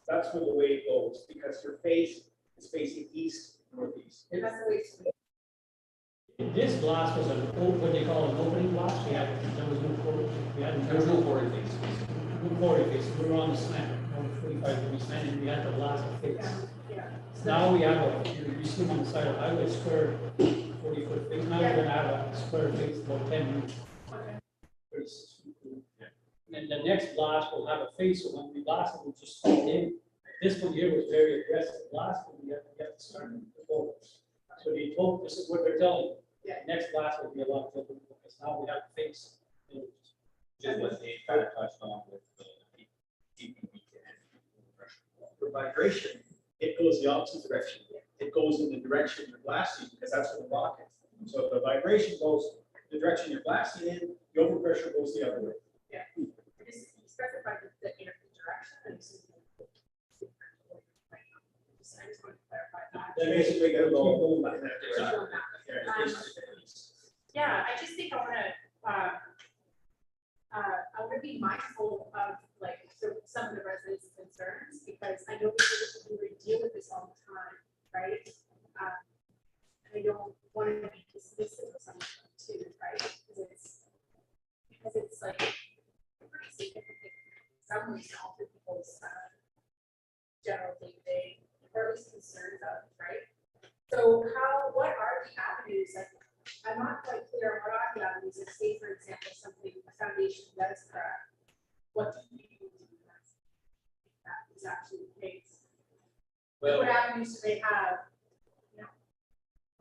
That's where the wave goes, because your face is facing east, northeast. And that's the way it's. This blast was what they call an opening blast, there was no quarry, there was no quarry face. No quarry face, we were on the slant, on 45-degree slant, and we had to blast a face. Yeah. Now we have you see them on the side of the highway, square 40-foot face, now we're gonna have a square face about 10 meters. Okay. And the next blast will have a face, so when we blast it, we'll just fall in. This one here was very aggressive blast, but we have to start before. So they told, this is what they're telling you. Yeah. Next blast will be a lot different, because now we have a face. Just what they kind of touched on with the PPP and For vibration, it goes the opposite direction. It goes in the direction you're blasting, because that's where the rock is. So if the vibration goes the direction you're blasting in, the overpressure goes the other way. Just specify the direction. I just want to clarify that. Then basically gonna go in that Visual direction. map. Yeah, it's basically- Yeah, I just think I wanna be mindful of like some of the residents' concerns, because I know we deal with this all the time, right? And I don't want to be dismissive of some of them too, right? Because it's like pretty significant, in some ways, to alter people's general day-to-day, or at least concerns of, right? So what are the avenues, like, I'm not quite clear on what are the avenues, if say, for example, something, a foundation does crack, what do you do if that is actually the case? Well, What avenues do they have?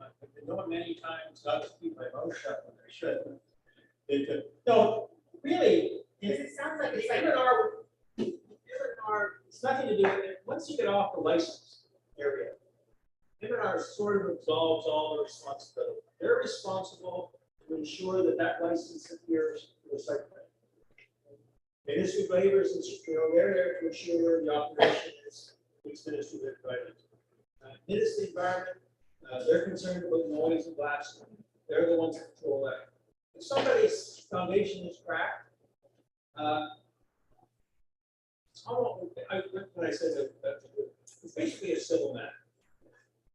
I've been known many times not to keep my mouth shut when I should. No, really, Because it sounds like it's the like, M&R, it's nothing to do with it. Once you get off the license area, M&R sort of absolves all the responsibility. They're responsible to ensure that that license adheres to the site plan. Ministry of Labor is, they're there to ensure the operation is administered right. Ministry of Environment, they're concerned about noise and blasting. They're the ones that control that. If somebody's foundation is cracked, when I said that, it's basically a civil matter.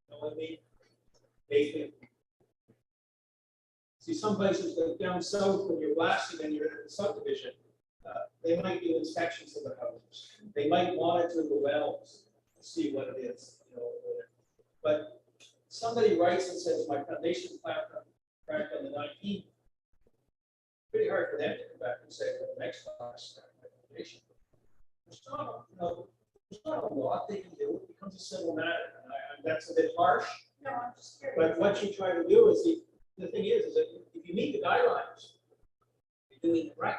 You know what I mean? Basically. See, some places like down south, when you're blasting and you're in the subdivision, they might do inspections of the houses. They might monitor the wells to see what it is, you know. But somebody writes and says, my foundation cracked on the 19th. Pretty hard for them to come back and say, well, the next class, my foundation. There's not a lot they can do. It becomes a civil matter. And that's a bit harsh. no, I'm just curious. But what you try to do is, the thing is that if you meet the guidelines, you're doing it right.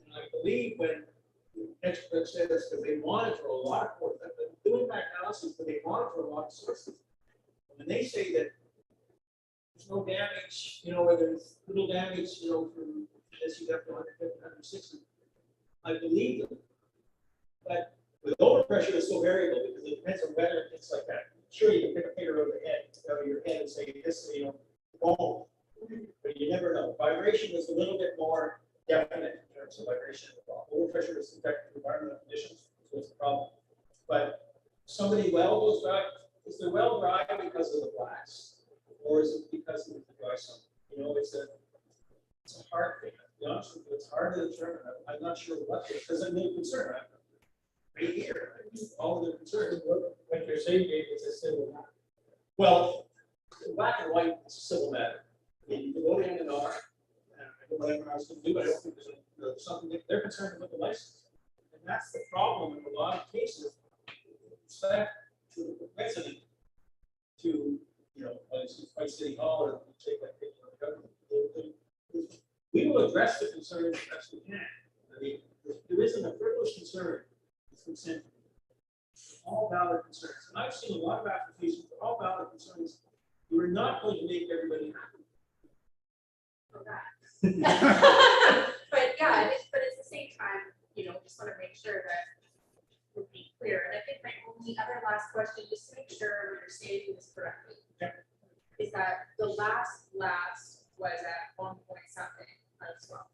And I believe when the expert says, because they monitor a lot of courses, doing that analysis, but they monitor a lot of sources. And when they say that there's no damage, you know, or there's little damage, you know, from this, you have to 150, 160, I believe them. But with overpressure, it's so variable because it depends on weather and things like that. Sure, you can pick a figure out of your head and say this, you know, won't, but you never know. Vibration is a little bit more definite in terms of vibration. Overpressure is affecting environmental conditions, so it's a problem. But somebody well goes dry. Is the well dry because of the blast, or is it because of the dry summer? You know, it's a hard thing. To be honest with you, it's hard to determine. I'm not sure what it is, because I'm really concerned. I'm right here. All of the concerns. What you're saying, Dave, is a civil matter. Well, in black and white, it's a civil matter. I mean, you can go to M&R, and I don't know what M&R is going to do, but I don't think there's something that they're concerned about the license. And that's the problem in a lot of cases. It's back to the resident to you know, by City Hall or take like, you know, the government. We will address the concerns as best we can. I mean, if there isn't a frivolous concern, it's consent. All valid concerns, and I've seen a lot of applications for all valid concerns. We're not going to make everybody happy. for that. But yeah, but at the same time, you know, just want to make sure that we're being clear. And I think my only other last question, just to make sure I'm understanding this correctly, is that the last was at 1 point something out of 12.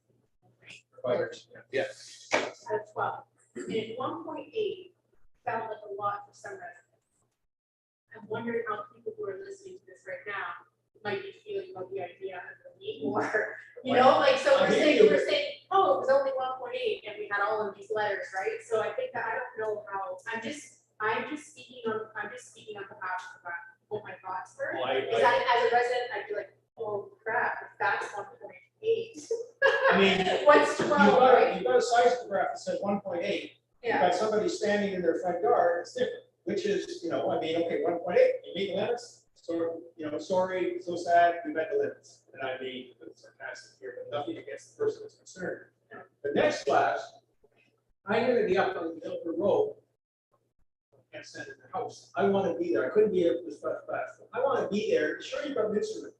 Yeah. Out of 12. And at 1.8 felt like a lot for some residents. I'm wondering how people who are listening to this right now might be feeling about the idea of the need more. You know, like, so we're saying, oh, it was only 1.8 and we had all of these letters, right? So I think that I don't know how, I'm just speaking on behalf of what my thoughts were. Well, Is that as a resident, I'd be like, oh crap, if that's 1.8. I mean, What's 12, right? you've got a size graph that says 1.8. You've Yeah, got somebody standing in their front yard, it's different, which is, you know, I mean, okay, 1.8, you meet the limits. So, you know, sorry, so sad, we met the limits. And I mean, it's sarcastic here, but nothing against the person that's concerned. The next class, I'm gonna be up on the Milford Road. I can't stand in the house. I want to be there. I couldn't be at this first class. I want to be there. Sure, you've got an instrument,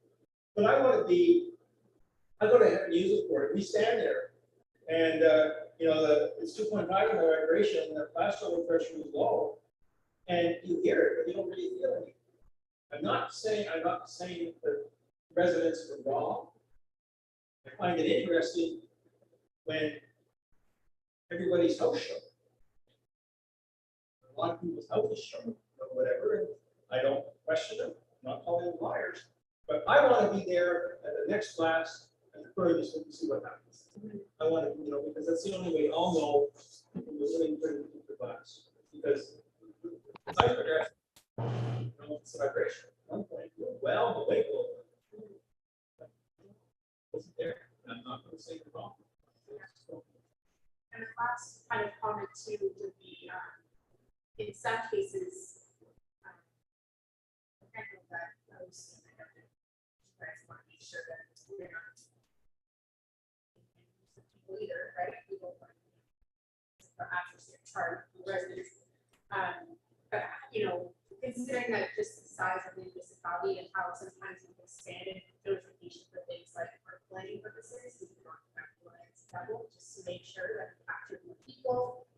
but I want to be. I go to have music for it. We stand there, and you know, it's 2.5 in the vibration, and the plastic pressure is low, and you hear it, but you don't really feel anything. I'm not saying that residents are wrong. I find it interesting when everybody's house show. A lot of people's houses show or whatever, and I don't question them, I'm not calling them liars. But I want to be there at the next class and the furthest and see what happens. I want to, you know, because that's the only way I'll know if we're really putting the class. Because it's like you know, it's a vibration. At one point, you're well awake. Wasn't there? And I'm not going to say you're wrong. and the last kind of comment too would be, in some cases, I know that I was, you guys want to make sure that we're not people either, right? We don't want perhaps to charge the residents. But, you know, considering that just the size of the municipality and how sometimes we've expanded notification for things like for planning purposes, we don't have to double just to make sure that we capture more people.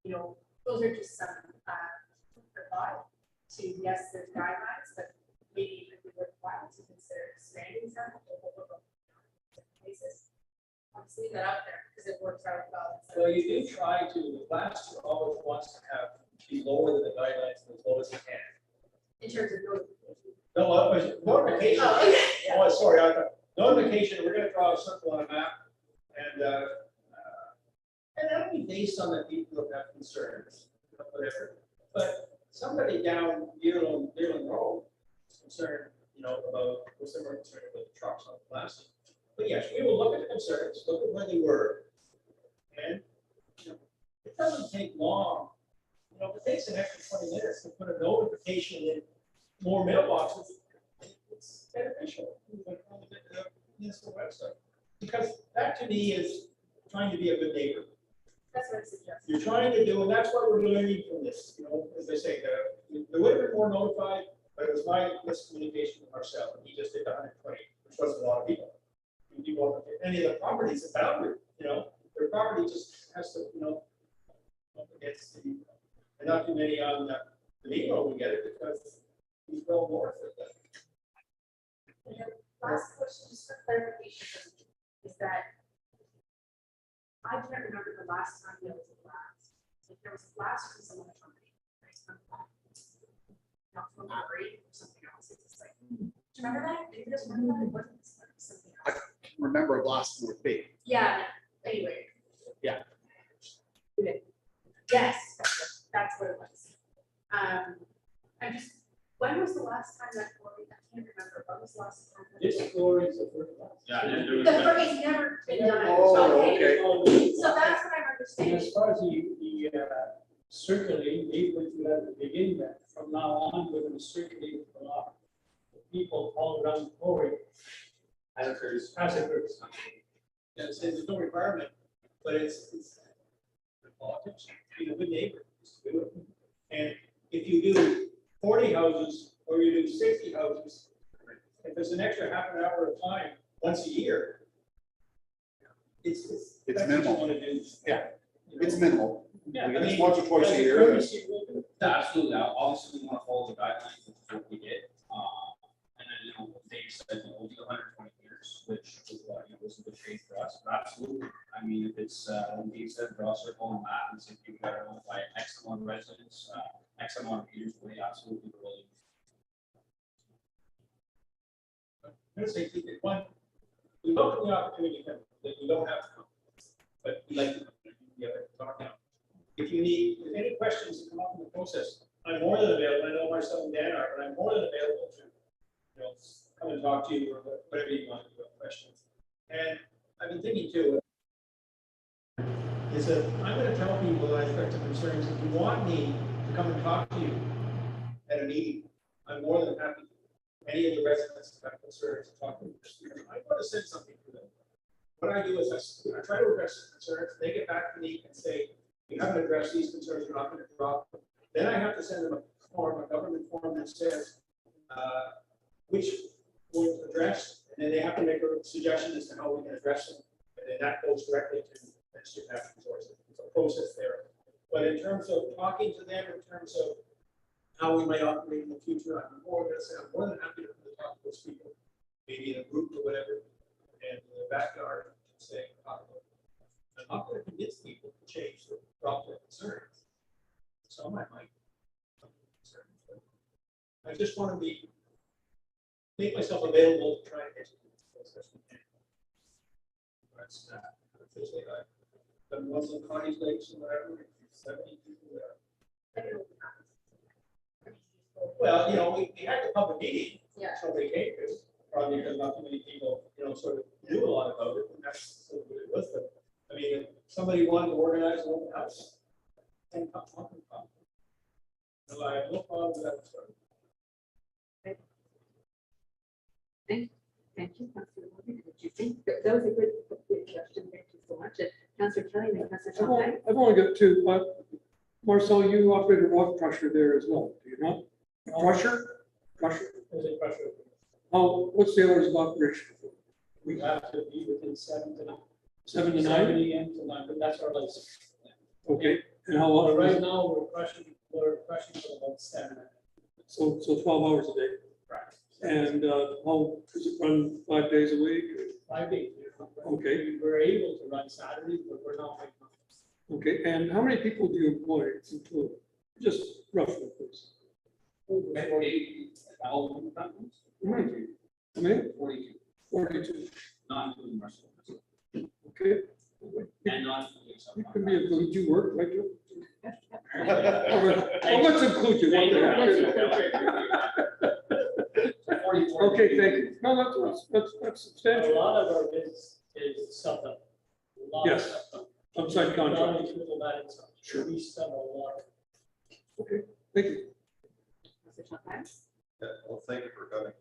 You know, those are just some thought to, yes, there's guidelines, but maybe it would be worthwhile to consider expanding some places. I'll just leave that out there because it works out well. Well, you do try to, the class always wants to have, be lower than the guidelines, and as low as you can. In terms of notification. No, notification. Oh, okay. Oh, sorry, I thought, notification, we're gonna draw a circle on a map, and that'll be based on the people that have concerns, you know, whatever. But somebody down Deerland Road is concerned, you know, about, what's the word, concerned about the trucks on the plastic. But yes, we will look at the concerns, look at where they were, and, you know, it doesn't take long. You know, if it takes an extra 20 minutes to put a notification in more mailboxes, it's beneficial. Like on the municipal website, because that to me is trying to be a good neighbor. That's what I suggest. You're trying to do, and that's what we're learning from this. You know, as they say, they would have been more notified, but it was my miscommunication with Marcel, and he just did 120, which wasn't a lot of people. People, any of the properties, a boundary, you know, their property just has to, you know, against the, and not too many on the main road we get it because he's well north of that. And then last question, just for clarification, is that I can't remember the last time there was a blast. If there was a blast from some other company, right? Not from Murray or something else. It's just like, do you remember that? Maybe there's one that wasn't something else. Remember a blast North Bay. Yeah, anyway. Yeah. Yes, that's what it was. I just, when was the last time that, I can't remember, when was the last time? This story is the first one. The phrase never been done. Oh, Okay. okay. So that's what I'm And understanding. as far as circulating, they went through that at the beginning, that from now on, we're gonna circulate a lot of people all around the quarry As occurs. as it occurs. Yeah, say there's no requirement, but it's the politics, being a good neighbor. Just do it. And if you do 40 houses or you do 60 houses, if there's an extra half an hour of time once a year, it's that's what you minimal. wanna do. Yeah. You know? It's minimal. Yeah, I It's mean, once or twice as a year. courtesy, we'll do it. Yeah, absolutely. Now, obviously, we want to follow the guidelines, which is what we did. And then, you know, they said, you know, we'll do 120 meters, which was, was a good shape for us. But absolutely, I mean, if it's, when Dave said, draw a circle on that and say, you've got to notify X amount of residents, X amount of meters away, absolutely, we're really. I'm gonna say, keep it one, we welcome the opportunity to come, that you don't have to come. But we like to, talk now. If you need, if any questions that come up in the process, I'm more than available, I know Marcel and Dan are, but I'm more than available to, you know, come and talk to you or whatever you want to do, questions. And I've been thinking too, is that I'm gonna tell people that I expect some concerns, if you want me to come and talk to you at a meeting, I'm more than happy to. Any of the residents that have concerns, talk to them. I want to send something to them. What I do is I try to address the concerns, they get back to me and say, you haven't addressed these concerns, you're not going to drop them. Then I have to send them a form, a government form that says which was addressed, and then they have to make a suggestion as to how we can address them. And then that goes directly to the Ministry of Natural Resources. It's a process there. But in terms of talking to them, in terms of how we might operate in the future, I'm more than happy to talk to those people, maybe in a group or whatever, and in the backyard, and say, I'm not going to convince people to change or drop their concerns. Some I might. I just want to make myself available to try and educate people as best we can. That's officially the Muslim Connie's Lakes and whatever, 70 people there. Well, you know, we had the public meeting. Yeah. So they came to, probably because not too many people, you know, sort of knew a lot about it, and that's sort of what it was. But I mean, if somebody wanted to organize an open house, and come. No, I have no problem with that. Sort of. Thank you, Councillor Morgan. What do you think? That was a good question. Thank you so much. And Councillor Kelly and Councillor Trump. I've only got two, but Marcel, you operate a rock crusher there as well, do you not? A crusher? Crusher? There's a pressure. What's the hours of operation? We have to be within 7 to 9. 7 to 9? 7 AM to 9, but that's our license. Okay, and how But long? right now, we're crushing for about 7. So 12 hours a day. Right. And how, does it run 5 days a week? 5 days. Okay. We're able to run Saturdays, but we're not right now. Okay, and how many people do you employ? Just roughly, please. Maybe all the companies. How many? 42, 42. not including Russell. Okay. And not including some. You can be a good, you work, right? Joe? Well, let's include you. What the heck? 44. Okay, thank you. No, that's A substantial. lot of our business is sub-done. Yes. Outside contract. Sure. We sell a lot. Okay, thank you. Councillor Trump. Yeah, well, thank you for coming.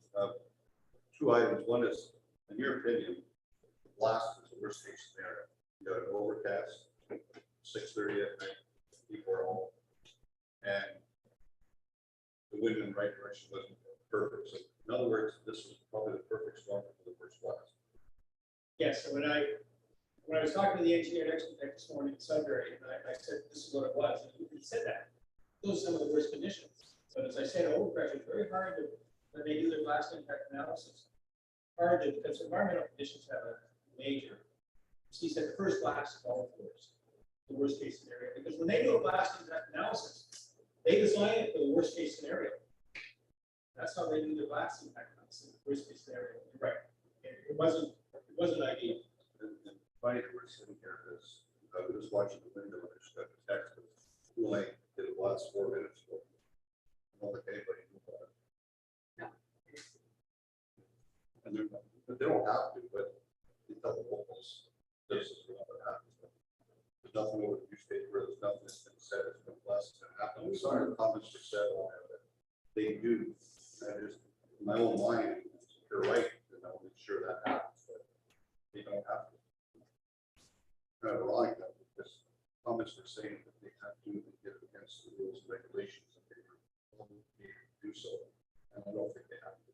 Two items. One is, in your opinion, blast is the worst case scenario. You got an overcast, 6:30 at night, people are home, and the wind in the right direction wasn't perfect. So in other words, this was probably the perfect storm for the first blast. Yes, so when I was talking to the engineer next this morning in Sudbury, and I said, this is what it was, and he said that. Those are some of the worst conditions. But as I said, overpressure is very hard to, when they do their blast impact analysis, hard to, because environmental conditions have a major. He said the first blast is always the worst case scenario, because when they do a blast impact analysis, they design it for the worst case scenario. That's how they do their blast impact analysis, the worst case scenario. You're right. It wasn't ideal. And funny that we're sitting here, because I was watching the window and I just got the text of school late, did it last 4 minutes. I don't think anybody knew about it. No. And they don't have to, but they tell the locals, this is what happens. There's nothing over the newspaper, there's nothing that's been said, it's been less Some of the comments were said on it, that they do, that is, in my own mind, you're right, and I will make sure that happens, but they don't have to. Kind of ironic that because comments were saying that they have to get against the rules and regulations, and they were only able to do so, and I don't think they have to.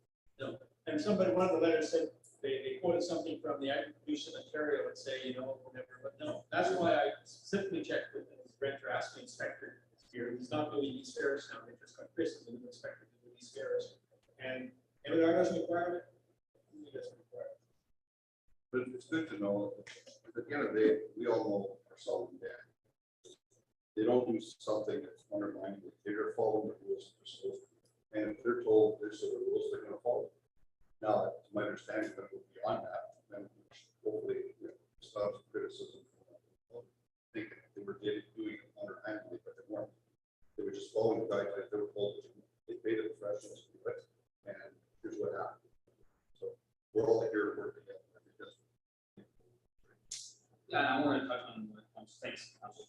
And somebody, one of the letters said, they quoted something from the Agriculture in Ontario and say, whatever, but no, that's why I specifically checked with the Brent Rask inspector here. He's not really East Ferris now, they just got Chris as the new inspector to East Ferris. And MNR doesn't require it, he doesn't require it. But it's good to know, that at the end of the day, we all know our solid bad. They don't do something that's undermining, they're following the rules they're supposed to. And if they're told this are the rules, they're gonna follow. Now, to my understanding, that will be beyond that, then hopefully, stop some criticism. Thinking they were doing it underhandedly, but they weren't. They were just following the guidelines they were told to. They paid the professionals to do it, and here's what happened. So we're all here to work together. I think that's. Yeah, I want to touch on what thanks, Council.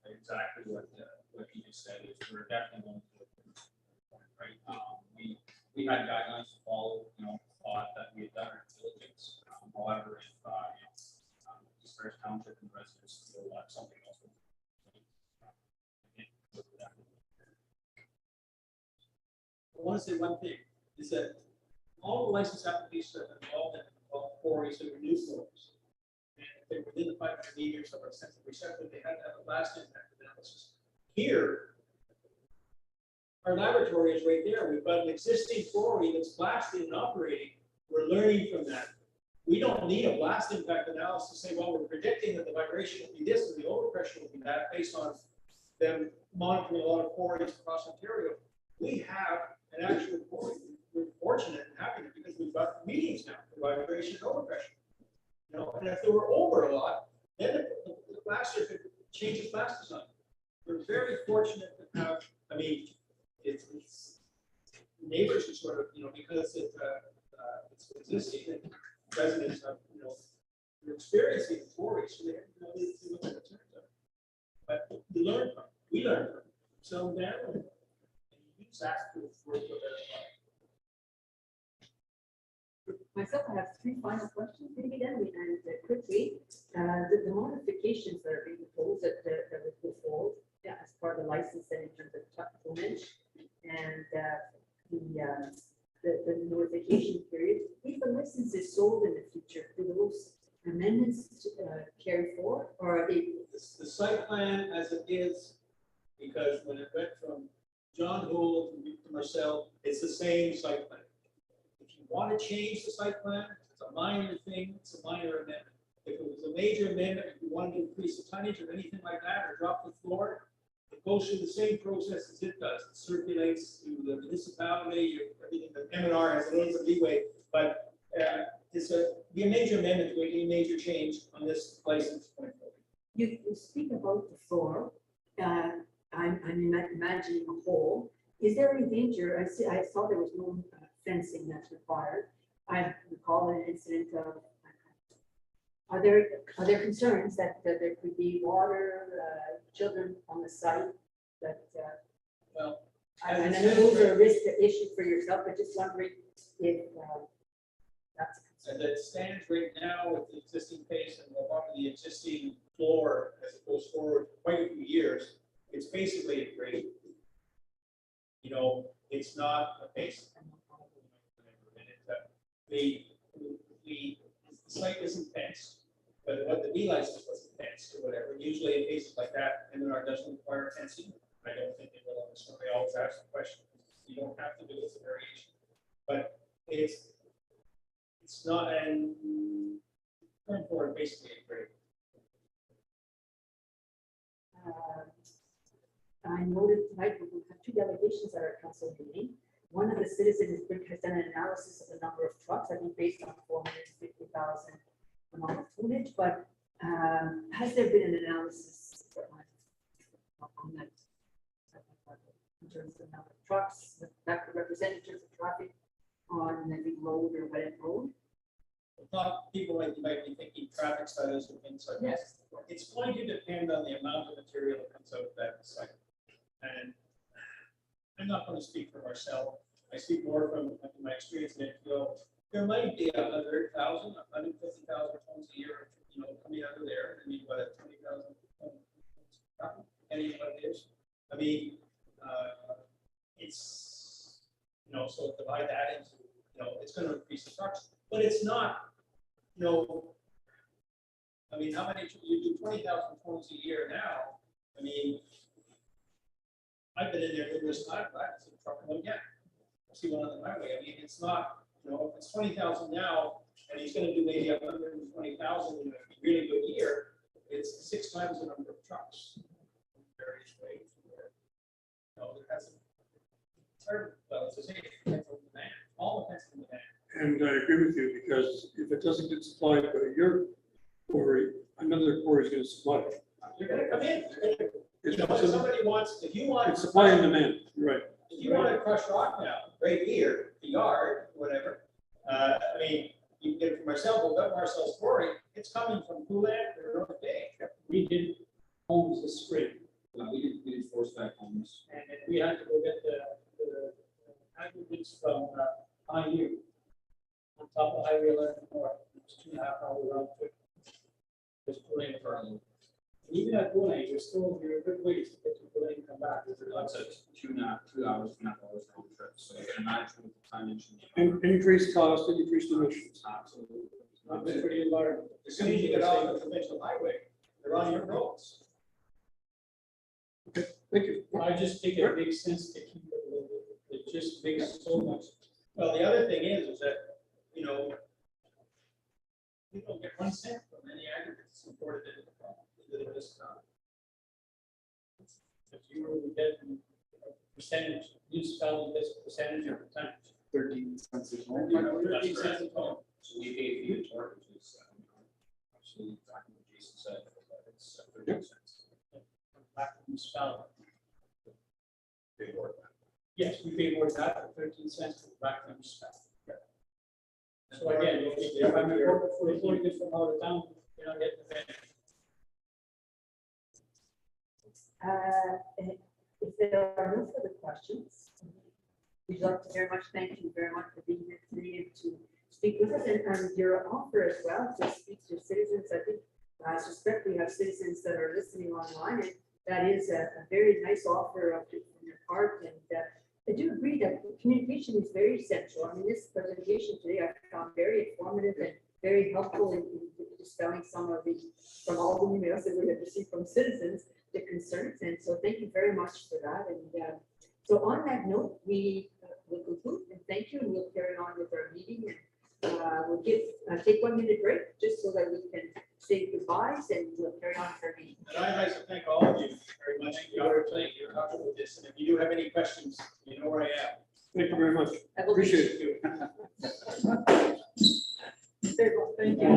Exactly what you just said is we're definitely going to, right? We had guidelines to follow, thought that we had done our diligence. However, if East Ferris Township and residents feel like something else. I want to say one thing, is that all the license applications that involved in quarries and new forms, and if they were within the 500 meters of our central receptor, they had to have a blast impact analysis. Here, our laboratory is right there. We've got an existing quarry that's blasted and operating. We're learning from that. We don't need a blast impact analysis to say, well, we're predicting that the vibration will be this and the overpressure will be that based on them monitoring a lot of quarries across Ontario. We have an actual quarry. We're fortunate and happy because we've got meetings now for vibration and overpressure. And if they were over a lot, then the blaster could change its blast design. We're very fortunate to have, it's neighbors who sort of, because it's existing and residents have, they're experiencing the quarries, so they look at the terms of it. But we learn from it. We learn from it. So down and use that for their Myself, I have three final questions, maybe then, and quickly, the modifications that are being proposed that would go forward, as part of the license and in terms of truck tonnage and the notification period, if the license is sold in the future, do those amendments carry forward, or are they? the site plan as it is, because when it went from John Gould to Marcel, it's the same site plan. If you want to change the site plan, it's a minor thing, it's a minor amendment. If it was a major amendment, if you wanted to increase the tonnage or anything like that, or drop the floor, it goes through the same process as it does. It circulates through the municipality, everything, the MNR has a little bit of leeway, but be a major amendment to a major change on this license point forward. You speak about the floor. I'm imagining a hole. Is there any danger? I saw there was no fencing that's required. I recall an incident of. Are there concerns that there could be water, children on the site? That Well, and I know those are a risk issue for yourself, but just wondering if that's. as it stands right now with the existing pace and the existing floor as it goes forward quite a few years, it's basically a grade. It's not a pace. The site isn't fenced, but what the B license wasn't fenced or whatever. Usually in cases like that, MNR doesn't require fencing. I don't think they will. So they always ask the question. You don't have to do it, it's a variation. But it's not an going forward basically a grade. I noted tonight we have two delegations at our council meeting. One of the citizens has done an analysis of the number of trucks, I think based on 450,000 amount of tonnage, but has there been an analysis on that? In terms of the number of trucks that could represent in terms of traffic on the road or wet road? Not people might be thinking traffic studies and things like that. Yes. It's going to depend on the amount of material that comes out of that site. And I'm not gonna speak for Marcel, I speak more from my experience in Enfield. There might be 100,000, 150,000 tons a year, coming out of there, I mean, what, 20,000 tons, depending on what it is. I mean, it's, so divide that into, it's gonna increase the trucks, but it's not, I mean, how many, you do 20,000 tons a year now, I mean, I've been in there numerous times, I haven't seen a truck come yet. I see one on the highway, I mean, it's not, if it's 20,000 now, and he's gonna do maybe 120,000 in a really good year, it's 6 times the number of trucks. Various ways. There hasn't, it's hard, well, it's the same, it depends on demand, all depends on demand. And I agree with you, because if it doesn't get supplied by your quarry, another quarry is gonna supply it. You're gonna come in, It's if somebody wants, if you want. it's supply and demand, you're right. If you want to crush rock now, right here, the yard, whatever, I mean, you can get it from Marcel, but Marcel's quarry, it's coming from Poulan or North Bay. We did homes this spring, We did force back homes. and then we had to go get the aggregates from Pioneer on top of Highway 11 North. It's 2.5 hour round trip. Just pulling for them. Even at Poulan, you're still, you're a good ways to get to Poulan and come back. That's a 2 hours, 2.5 hours round trip. So you can imagine with the tonnage and the. Increased cost, increased emissions. Absolutely. Not good for the environment. As soon as you get off the provincial highway, they're on your roads. Thank you. I just think it makes sense to keep it local. It just makes so much. Well, the other thing is that, we don't get 1 cent from any aggregates imported into the municipality. If you were to get a percentage, municipality gets a percentage of the tonnage. 13 cents a ton. 13 cents a ton. So we pay a fee to torque, which is absolutely exactly what Jason said. It's 13 cents. Back to municipality. Pay more than that. Yes, we pay more than that, for 13 cents to the back to municipality. So again, if I'm reporting it from out of town, you're not getting the benefit. If there are no further questions, we'd like to very much thank you very much for being here today and to speak with us and your offer as well to speak to citizens. I think, I suspect we have citizens that are listening online, and that is a very nice offer from your part. And I do agree that communication is very essential. I mean, this presentation today I found very informative and very helpful in dispelling some of from all the emails that we have received from citizens, the concerns. And so thank you very much for that. And so on that note, we will conclude and thank you. And we'll carry on with our meeting. And we'll take 1 minute break just so that we can say goodbyes, and we'll carry on with our meeting. And I'd like to thank all of you very much for the opportunity to talk about this. And if you do have any questions, you know where I am. Thank you very much. I will Appreciate it. it. Very well, thank you.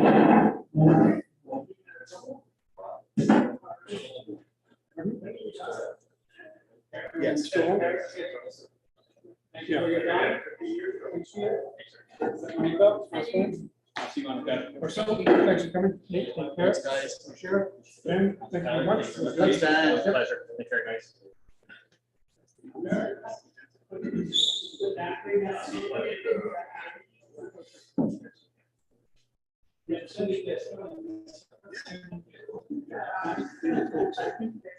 Yes. Thank you for your time. Appreciate it. Monica, Marcel, I'll see you on that. Marcel, thanks for coming. Take care. guys. Sure. Ben, thank you very much. Thanks, Dan. Pleasure. Take care, guys. Yeah, send me this.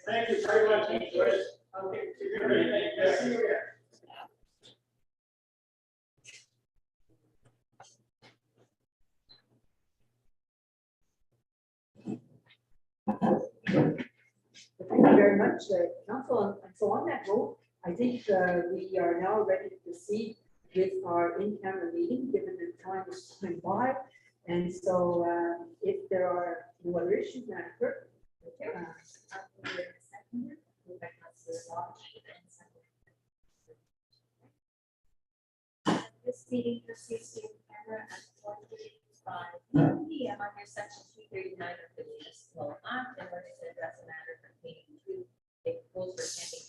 Thank you very much. Enjoy it. Okay, you're ready. Thank you. See you here. Thank you very much, Council. And so on that note, I think we are now ready to proceed with our in-camera meeting, given the time is going by. And so if there are no other issues, Madam Clerk. This meeting proceeds in camera at 4:35 PM under section 239 of the municipal act in order to address a matter pertaining to a proposed for camping